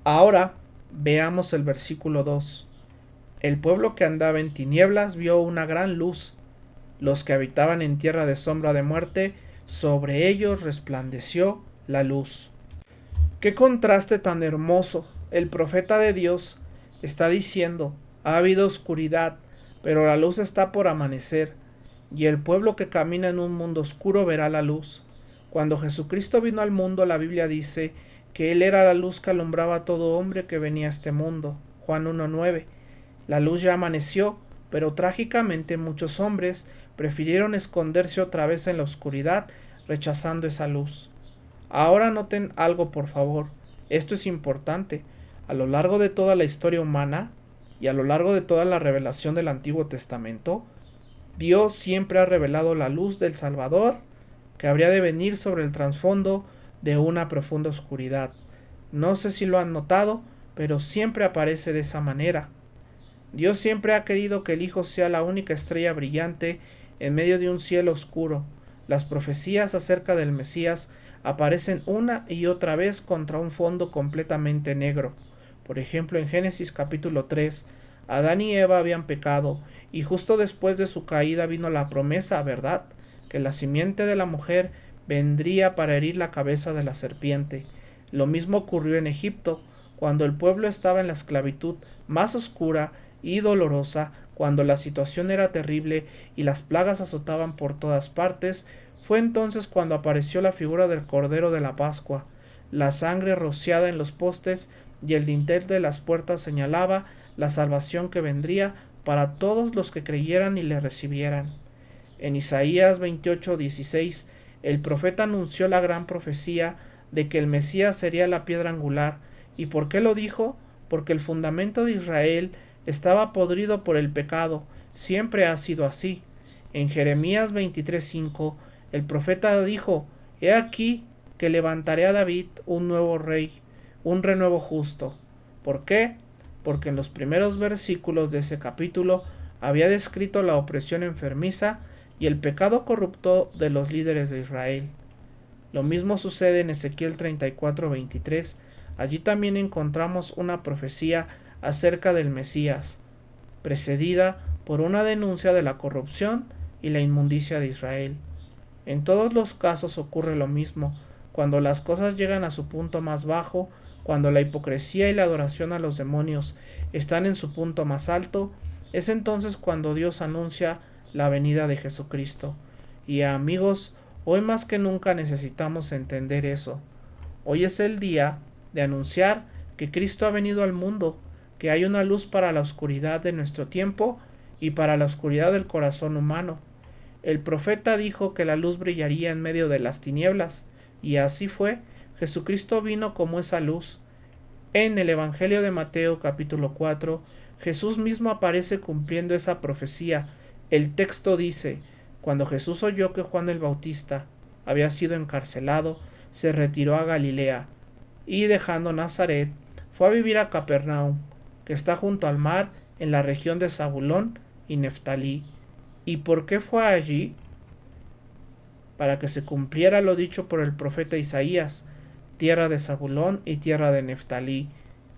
Ahora veamos el versículo 2. El pueblo que andaba en tinieblas vio una gran luz. Los que habitaban en tierra de sombra de muerte, sobre ellos resplandeció la luz. ¡Qué contraste tan hermoso! El profeta de Dios está diciendo: ha habido oscuridad, pero la luz está por amanecer, y el pueblo que camina en un mundo oscuro verá la luz. Cuando Jesucristo vino al mundo, la Biblia dice que Él era la luz que alumbraba a todo hombre que venía a este mundo. Juan 1:9. La luz ya amaneció, pero trágicamente muchos hombres prefirieron esconderse otra vez en la oscuridad, rechazando esa luz. Ahora noten algo, por favor. Esto es importante. A lo largo de toda la historia humana y a lo largo de toda la revelación del Antiguo Testamento, Dios siempre ha revelado la luz del Salvador que habría de venir sobre el trasfondo de una profunda oscuridad. No sé si lo han notado, pero siempre aparece de esa manera. Dios siempre ha querido que el Hijo sea la única estrella brillante en medio de un cielo oscuro. Las profecías acerca del Mesías aparecen una y otra vez contra un fondo completamente negro. Por ejemplo, en Génesis capítulo 3, Adán y Eva habían pecado, y justo después de su caída vino la promesa, ¿verdad?, que la simiente de la mujer vendría para herir la cabeza de la serpiente. Lo mismo ocurrió en Egipto, cuando el pueblo estaba en la esclavitud más oscura y dolorosa, cuando la situación era terrible y las plagas azotaban por todas partes. Fue entonces cuando apareció la figura del Cordero de la Pascua. La sangre rociada en los postes y el dintel de las puertas señalaba la salvación que vendría para todos los que creyeran y le recibieran. En Isaías 28:16, el profeta anunció la gran profecía de que el Mesías sería la piedra angular. ¿Y por qué lo dijo? Porque el fundamento de Israel estaba podrido por el pecado. Siempre ha sido así. En Jeremías 23:5, el profeta dijo: he aquí que levantaré a David un nuevo rey, un renuevo justo. ¿Por qué? Porque en los primeros versículos de ese capítulo había descrito la opresión enfermiza y el pecado corrupto de los líderes de Israel. Lo mismo sucede en Ezequiel 34:23. Allí también encontramos una profecía acerca del Mesías, precedida por una denuncia de la corrupción y la inmundicia de Israel. En todos los casos ocurre lo mismo. Cuando las cosas llegan a su punto más bajo, cuando la hipocresía y la adoración a los demonios están en su punto más alto, es entonces cuando Dios anuncia la venida de Jesucristo. Y amigos, hoy más que nunca necesitamos entender eso. Hoy es el día de anunciar que Cristo ha venido al mundo, que hay una luz para la oscuridad de nuestro tiempo y para la oscuridad del corazón humano. El profeta dijo que la luz brillaría en medio de las tinieblas, y así fue. Jesucristo vino como esa luz. En el Evangelio de Mateo capítulo 4, Jesús mismo aparece cumpliendo esa profecía. El texto dice: cuando Jesús oyó que Juan el Bautista había sido encarcelado, se retiró a Galilea, y dejando Nazaret, fue a vivir a Capernaum, que está junto al mar, en la región de Zabulón y Neftalí. ¿Y por qué fue allí? Para que se cumpliera lo dicho por el profeta Isaías: tierra de Zabulón y tierra de Neftalí,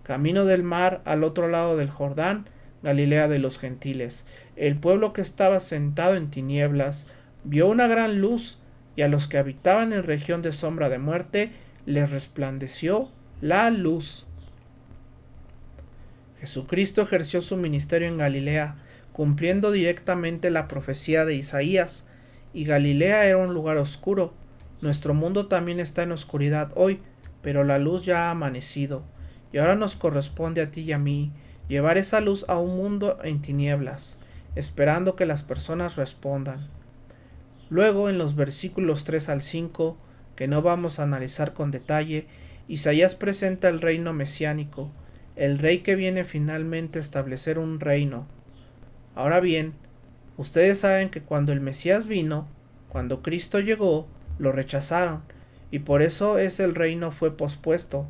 camino del mar al otro lado del Jordán, Galilea de los gentiles. El pueblo que estaba sentado en tinieblas vio una gran luz, y a los que habitaban en región de sombra de muerte les resplandeció la luz. Jesucristo ejerció su ministerio en Galilea, cumpliendo directamente la profecía de Isaías, y Galilea era un lugar oscuro. Nuestro mundo también está en oscuridad hoy, pero la luz ya ha amanecido, y ahora nos corresponde a ti y a mí llevar esa luz a un mundo en tinieblas, esperando que las personas respondan. Luego, en los versículos 3 al 5, que no vamos a analizar con detalle, Isaías presenta el reino mesiánico, el rey que viene finalmente a establecer un reino. Ahora bien, ustedes saben que cuando el Mesías vino, cuando Cristo llegó, lo rechazaron, y por eso el reino fue pospuesto.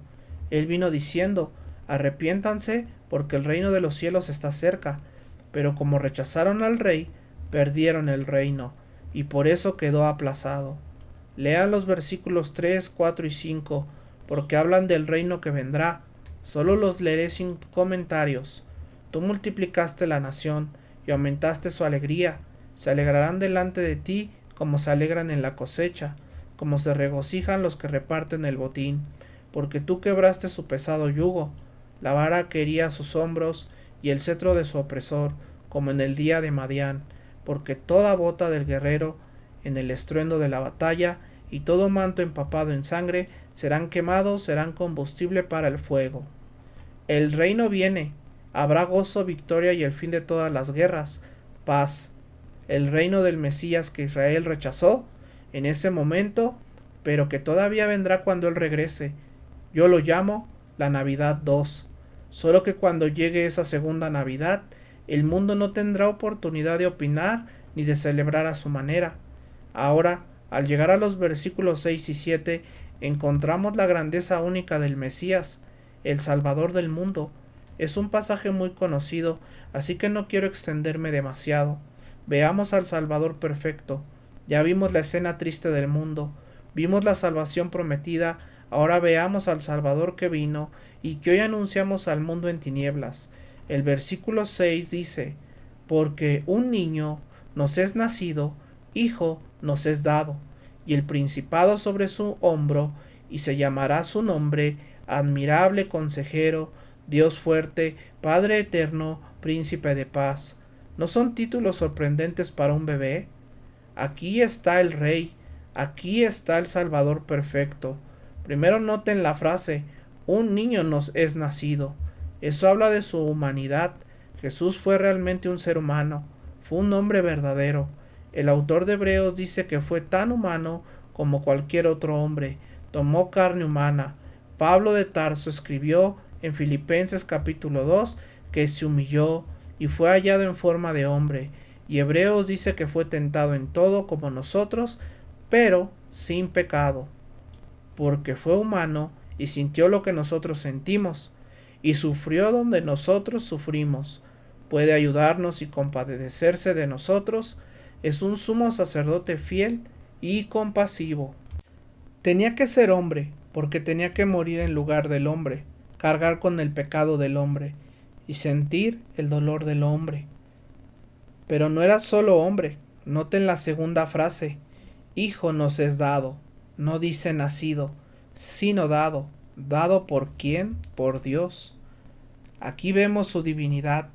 Él vino diciendo: arrepiéntanse, porque el reino de los cielos está cerca. Pero como rechazaron al rey, perdieron el reino, y por eso quedó aplazado. Lean los versículos 3, 4 y 5, porque hablan del reino que vendrá. Solo los leeré sin comentarios. Tú multiplicaste la nación y aumentaste su alegría. Se alegrarán delante de ti como se alegran en la cosecha, como se regocijan los que reparten el botín, porque tú quebraste su pesado yugo, la vara que hería sus hombros y el cetro de su opresor, como en el día de Madián, porque toda bota del guerrero en el estruendo de la batalla y todo manto empapado en sangre serán quemados, serán combustible para el fuego. El reino viene, habrá gozo, victoria y el fin de todas las guerras, paz. El reino del Mesías que Israel rechazó en ese momento, pero que todavía vendrá cuando Él regrese. Yo lo llamo la Navidad 2. Solo que cuando llegue esa segunda Navidad, el mundo no tendrá oportunidad de opinar ni de celebrar a su manera. Ahora, al llegar a los versículos 6 y 7, encontramos la grandeza única del Mesías, el Salvador del mundo. Es un pasaje muy conocido, así que no quiero extenderme demasiado. Veamos al Salvador perfecto. Ya vimos la escena triste del mundo, vimos la salvación prometida, ahora veamos al Salvador que vino y que hoy anunciamos al mundo en tinieblas. El versículo 6 dice: porque un niño nos es nacido, hijo nos es dado, y el principado sobre su hombro, y se llamará su nombre Admirable Consejero, Dios fuerte, Padre eterno, Príncipe de paz. ¿No son títulos sorprendentes para un bebé? Aquí está el Rey, aquí está el Salvador perfecto. Primero noten la frase: un niño nos es nacido. Eso habla de su humanidad. Jesús fue realmente un ser humano, fue un hombre verdadero. El autor de Hebreos dice que fue tan humano como cualquier otro hombre, tomó carne humana. Pablo de Tarso escribió en Filipenses capítulo 2 que se humilló y fue hallado en forma de hombre, y Hebreos dice que fue tentado en todo como nosotros, pero sin pecado, porque fue humano y sintió lo que nosotros sentimos, y sufrió donde nosotros sufrimos. Puede ayudarnos y compadecerse de nosotros. Es un sumo sacerdote fiel y compasivo. Tenía que ser hombre, porque tenía que morir en lugar del hombre, cargar con el pecado del hombre y sentir el dolor del hombre. Pero no era solo hombre. Noten la segunda frase: hijo nos es dado. No dice nacido, sino dado. ¿Dado por quién? Por Dios. Aquí vemos su divinidad.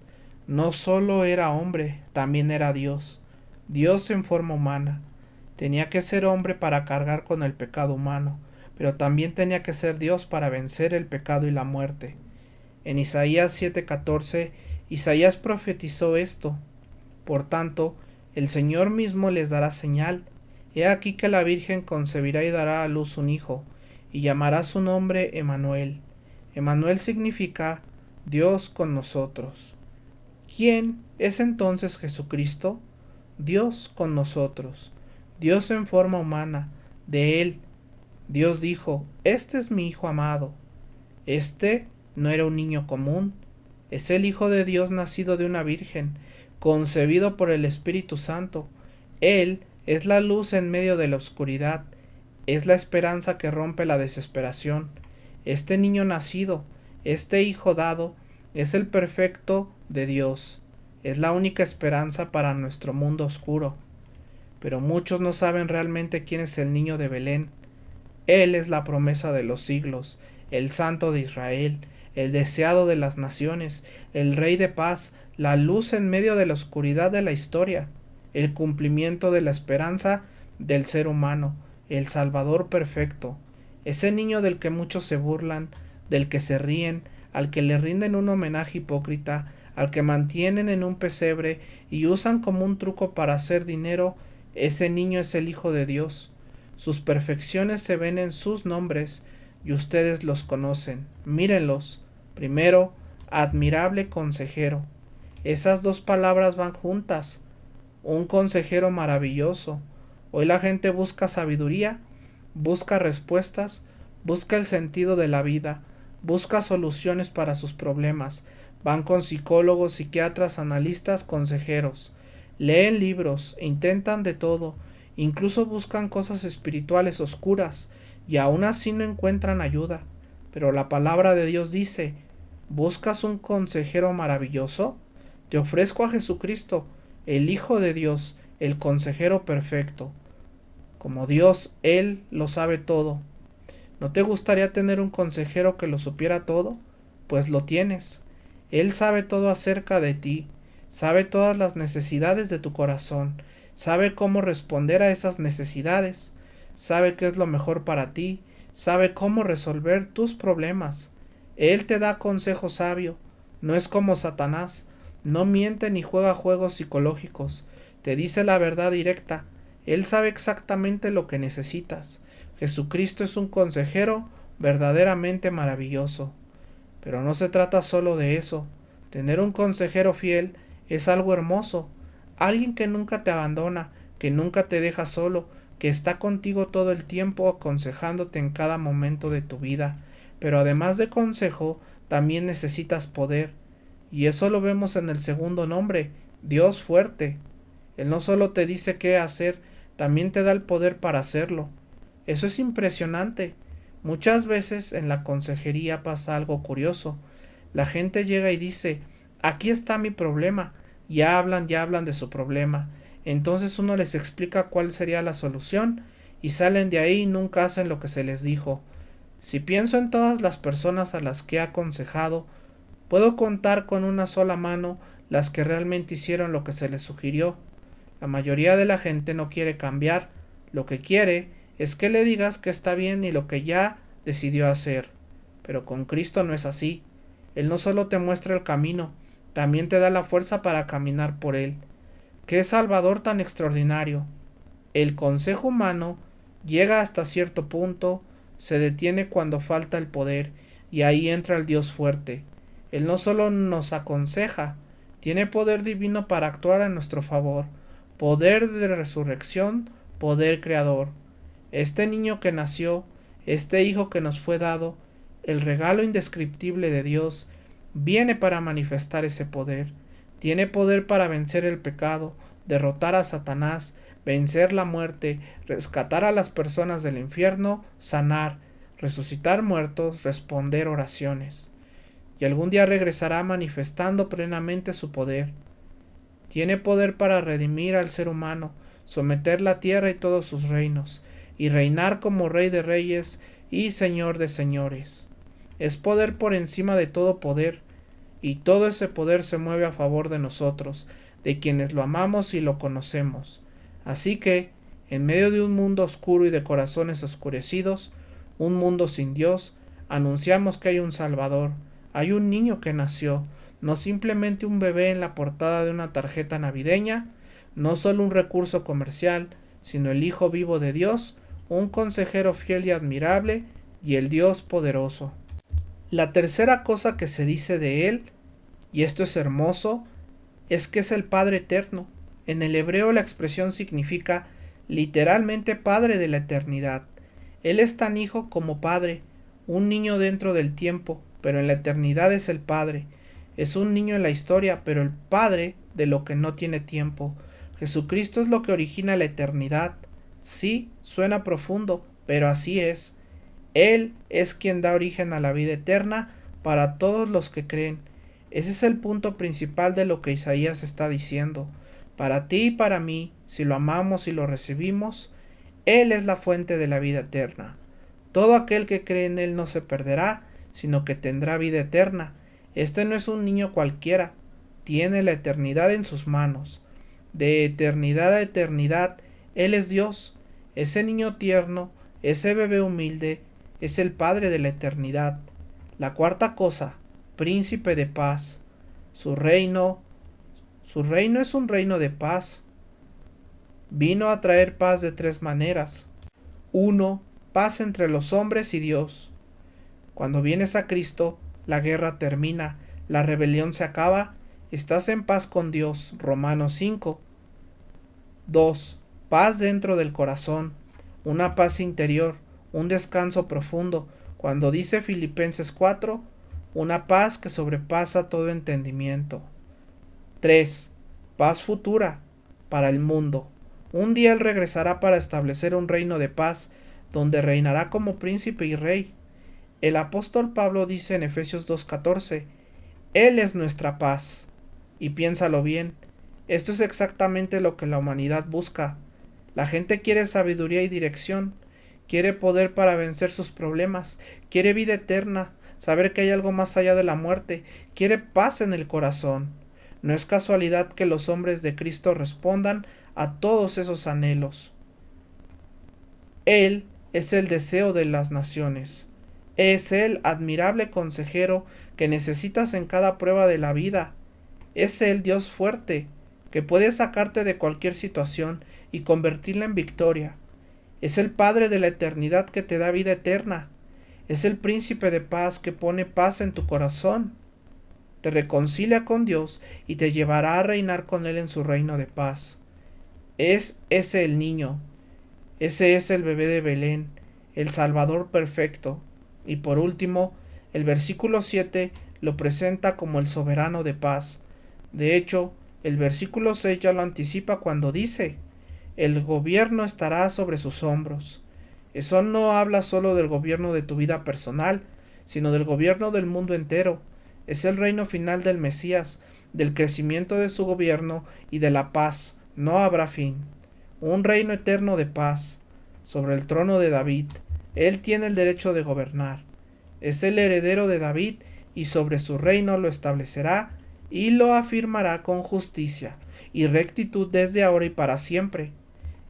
No solo era hombre, también era Dios. Dios en forma humana. Tenía que ser hombre para cargar con el pecado humano, pero también tenía que ser Dios para vencer el pecado y la muerte. En Isaías 7:14, Isaías profetizó esto: por tanto, el Señor mismo les dará señal. He aquí que la Virgen concebirá y dará a luz un hijo, y llamará su nombre Emmanuel. Emmanuel significa Dios con nosotros. ¿Quién es entonces Jesucristo? Dios con nosotros, Dios en forma humana. De Él, Dios dijo: este es mi Hijo amado. Este no era un niño común, es el Hijo de Dios nacido de una virgen, concebido por el Espíritu Santo. Él es la luz en medio de la oscuridad, es la esperanza que rompe la desesperación. Este niño nacido, este Hijo dado, es el perfecto de Dios, es la única esperanza para nuestro mundo oscuro. Pero muchos no saben realmente quién es el niño de Belén. Él es la promesa de los siglos, el Santo de Israel, el deseado de las naciones, el Rey de paz, la luz en medio de la oscuridad de la historia, el cumplimiento de la esperanza del ser humano, el Salvador perfecto, ese niño del que muchos se burlan, del que se ríen, al que le rinden un homenaje hipócrita, al que mantienen en un pesebre y usan como un truco para hacer dinero. Ese niño es el Hijo de Dios. Sus perfecciones se ven en sus nombres y ustedes los conocen. Mírenlos. Primero, admirable consejero. Esas dos palabras van juntas. Un consejero maravilloso. Hoy la gente busca sabiduría, busca respuestas, busca el sentido de la vida, busca soluciones para sus problemas. Van con psicólogos, psiquiatras, analistas, consejeros. Leen libros, intentan de todo, incluso buscan cosas espirituales oscuras, y aún así no encuentran ayuda. Pero la palabra de Dios dice: ¿buscas un consejero maravilloso? Te ofrezco a Jesucristo, el Hijo de Dios, el consejero perfecto. Como Dios, Él lo sabe todo. ¿No te gustaría tener un consejero que lo supiera todo? Pues lo tienes. Él sabe todo acerca de ti, sabe todas las necesidades de tu corazón, sabe cómo responder a esas necesidades, sabe qué es lo mejor para ti, sabe cómo resolver tus problemas. Él te da consejo sabio, no es como Satanás, no miente ni juega juegos psicológicos, te dice la verdad directa. Él sabe exactamente lo que necesitas. Jesucristo es un consejero verdaderamente maravilloso. Pero no se trata solo de eso. Tener un consejero fiel es algo hermoso, alguien que nunca te abandona, que nunca te deja solo, que está contigo todo el tiempo aconsejándote en cada momento de tu vida. Pero además de consejo, también necesitas poder. Y eso lo vemos en el segundo nombre, Dios fuerte. Él no solo te dice qué hacer, también te da el poder para hacerlo. Eso es impresionante. Muchas veces en la consejería pasa algo curioso. La gente llega y dice: aquí está mi problema. Ya hablan de su problema. Entonces uno les explica cuál sería la solución y salen de ahí y nunca hacen lo que se les dijo. Si pienso en todas las personas a las que he aconsejado, puedo contar con una sola mano las que realmente hicieron lo que se les sugirió. La mayoría de la gente no quiere cambiar, lo que quiere es que le digas que está bien y lo que ya decidió hacer. Pero con Cristo no es así. Él no solo te muestra el camino, también te da la fuerza para caminar por él. ¡Qué Salvador tan extraordinario! El consejo humano llega hasta cierto punto, se detiene cuando falta el poder, y ahí entra el Dios fuerte. Él no solo nos aconseja, tiene poder divino para actuar a nuestro favor, poder de resurrección, poder creador. Este niño que nació, este hijo que nos fue dado, el regalo indescriptible de Dios, viene para manifestar ese poder. Tiene poder para vencer el pecado, derrotar a Satanás, vencer la muerte, rescatar a las personas del infierno, sanar, resucitar muertos, responder oraciones. Y algún día regresará manifestando plenamente su poder. Tiene poder para redimir al ser humano, someter la tierra y todos sus reinos, y reinar como Rey de Reyes y Señor de Señores. Es poder por encima de todo poder, y todo ese poder se mueve a favor de nosotros, de quienes lo amamos y lo conocemos. Así que, en medio de un mundo oscuro y de corazones oscurecidos, un mundo sin Dios, anunciamos que hay un Salvador, hay un niño que nació, no simplemente un bebé en la portada de una tarjeta navideña, no solo un recurso comercial, sino el Hijo vivo de Dios, un consejero fiel y admirable, y el Dios poderoso. La tercera cosa que se dice de él, y esto es hermoso, es que es el Padre eterno. En el hebreo la expresión significa literalmente Padre de la eternidad. Él es tan hijo como Padre, un niño dentro del tiempo, pero en la eternidad es el Padre. Es un niño en la historia, pero el Padre de lo que no tiene tiempo. Jesucristo es lo que origina la eternidad. Sí, suena profundo, pero así es. Él es quien da origen a la vida eterna para todos los que creen. Ese es el punto principal de lo que Isaías está diciendo. Para ti y para mí, si lo amamos y lo recibimos, Él es la fuente de la vida eterna. Todo aquel que cree en Él no se perderá, sino que tendrá vida eterna. Este no es un niño cualquiera, tiene la eternidad en sus manos. De eternidad a eternidad, Él es Dios. Ese niño tierno, ese bebé humilde, es el Padre de la eternidad. La cuarta cosa, príncipe de paz. Su reino es un reino de paz. Vino a traer paz de tres maneras. Uno, paz entre los hombres y Dios. Cuando vienes a Cristo, la guerra termina, la rebelión se acaba, estás en paz con Dios. Romanos 5. 2. Paz dentro del corazón, una paz interior, un descanso profundo. Cuando dice Filipenses 4, una paz que sobrepasa todo entendimiento. 3. Paz futura para el mundo. Un día Él regresará para establecer un reino de paz, donde reinará como príncipe y rey. El apóstol Pablo dice en Efesios 2:14, Él es nuestra paz. Y piénsalo bien, esto es exactamente lo que la humanidad busca. La gente quiere sabiduría y dirección, quiere poder para vencer sus problemas, quiere vida eterna, saber que hay algo más allá de la muerte, quiere paz en el corazón. No es casualidad que los hombres de Cristo respondan a todos esos anhelos. Él es el deseo de las naciones. Es el admirable consejero que necesitas en cada prueba de la vida. Es el Dios fuerte, que puede sacarte de cualquier situación y convertirla en victoria. Es el Padre de la eternidad que te da vida eterna. Es el príncipe de paz que pone paz en tu corazón. Te reconcilia con Dios y te llevará a reinar con Él en su reino de paz. Es ese el niño. Ese es el bebé de Belén, el Salvador perfecto. Y por último, el versículo 7 lo presenta como el soberano de paz. De hecho, el versículo 6 ya lo anticipa cuando dice, el gobierno estará sobre sus hombros. Eso no habla solo del gobierno de tu vida personal, sino del gobierno del mundo entero. Es el reino final del Mesías, del crecimiento de su gobierno y de la paz. No habrá fin. Un reino eterno de paz, sobre el trono de David. Él tiene el derecho de gobernar. Es el heredero de David y sobre su reino lo establecerá y lo afirmará con justicia y rectitud desde ahora y para siempre.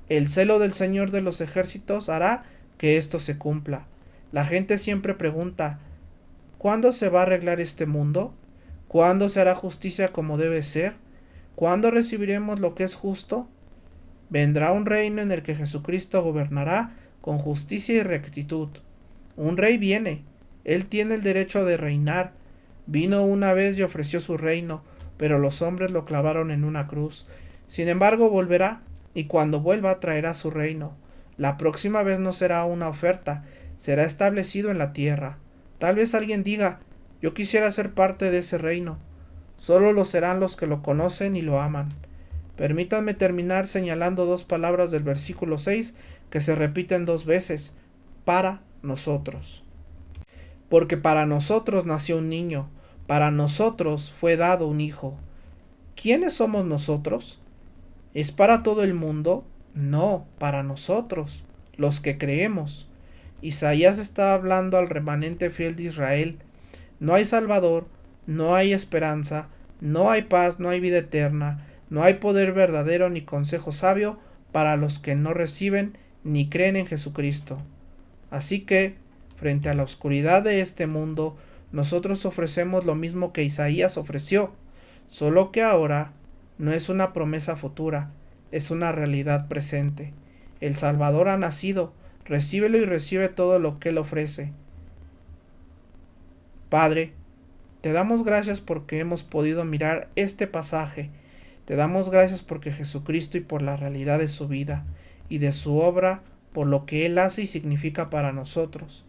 El celo del Señor de los ejércitos hará que esto se cumpla. La gente siempre pregunta, ¿cuándo se va a arreglar este mundo? ¿Cuándo se hará justicia como debe ser? ¿Cuándo recibiremos lo que es justo? Vendrá un reino en el que Jesucristo gobernará con justicia y rectitud. Un rey viene, él tiene el derecho de reinar. Vino una vez y ofreció su reino, pero los hombres lo clavaron en una cruz. Sin embargo, volverá, y cuando vuelva traerá su reino. La próxima vez no será una oferta, será establecido en la tierra. Tal vez alguien diga, yo quisiera ser parte de ese reino. Solo lo serán los que lo conocen y lo aman. Permítanme terminar señalando dos palabras del versículo 6 que se repiten dos veces, para nosotros. Porque para nosotros nació un niño, para nosotros fue dado un hijo. ¿Quiénes somos nosotros? ¿Es para todo el mundo? No, para nosotros, los que creemos. Isaías está hablando al remanente fiel de Israel. No hay Salvador, no hay esperanza, no hay paz, no hay vida eterna, no hay poder verdadero ni consejo sabio para los que no reciben ni creen en Jesucristo. Así que, frente a la oscuridad de este mundo, nosotros ofrecemos lo mismo que Isaías ofreció, solo que ahora no es una promesa futura, es una realidad presente. El Salvador ha nacido, recíbelo y recibe todo lo que Él ofrece. Padre, te damos gracias porque hemos podido mirar este pasaje. Te damos gracias porque Jesucristo y por la realidad de su vida y de su obra, por lo que Él hace y significa para nosotros.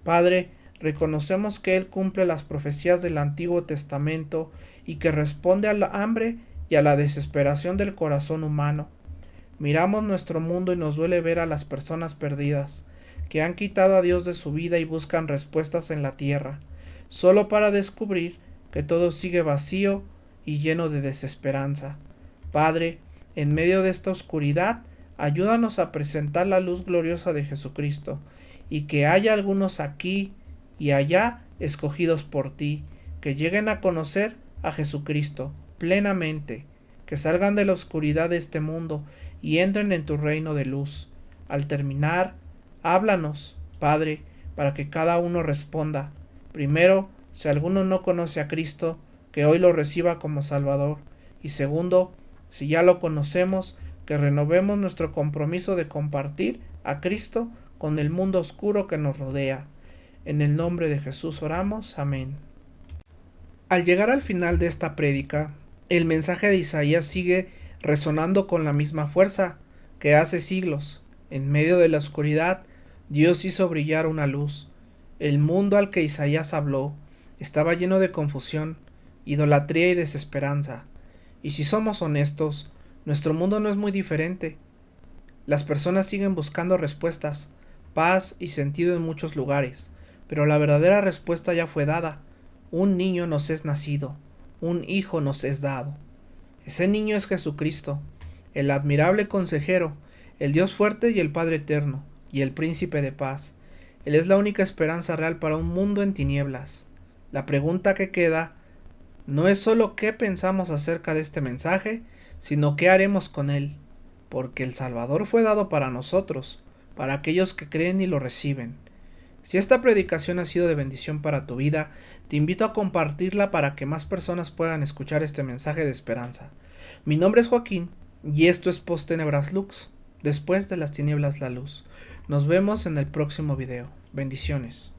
Padre, reconocemos que Él cumple las profecías del Antiguo Testamento y que responde a la hambre y a la desesperación del corazón humano. Miramos nuestro mundo y nos duele ver a las personas perdidas, que han quitado a Dios de su vida y buscan respuestas en la tierra, solo para descubrir que todo sigue vacío y lleno de desesperanza. Padre, en medio de esta oscuridad, ayúdanos a presentar la luz gloriosa de Jesucristo, y que haya algunos aquí y allá escogidos por ti, que lleguen a conocer a Jesucristo plenamente, que salgan de la oscuridad de este mundo y entren en tu reino de luz. Al terminar, háblanos, Padre, para que cada uno responda. Primero, si alguno no conoce a Cristo, que hoy lo reciba como Salvador. Y segundo, si ya lo conocemos, que renovemos nuestro compromiso de compartir a Cristo con el mundo oscuro que nos rodea. En el nombre de Jesús oramos. Amén. Al llegar al final de esta prédica, el mensaje de Isaías sigue resonando con la misma fuerza que hace siglos. En medio de la oscuridad, Dios hizo brillar una luz. El mundo al que Isaías habló estaba lleno de confusión, idolatría y desesperanza. Y si somos honestos, nuestro mundo no es muy diferente. Las personas siguen buscando respuestas, paz y sentido en muchos lugares, pero la verdadera respuesta ya fue dada. Un niño nos es nacido, un hijo nos es dado. Ese niño es Jesucristo, el admirable consejero, el Dios fuerte y el Padre eterno, y el príncipe de paz. Él es la única esperanza real para un mundo en tinieblas. La pregunta que queda no es solo qué pensamos acerca de este mensaje, sino qué haremos con él, porque el Salvador fue dado para nosotros, para aquellos que creen y lo reciben. Si esta predicación ha sido de bendición para tu vida, te invito a compartirla para que más personas puedan escuchar este mensaje de esperanza. Mi nombre es Joaquín y esto es Post Tenebras Lux, después de las tinieblas la luz. Nos vemos en el próximo video. Bendiciones.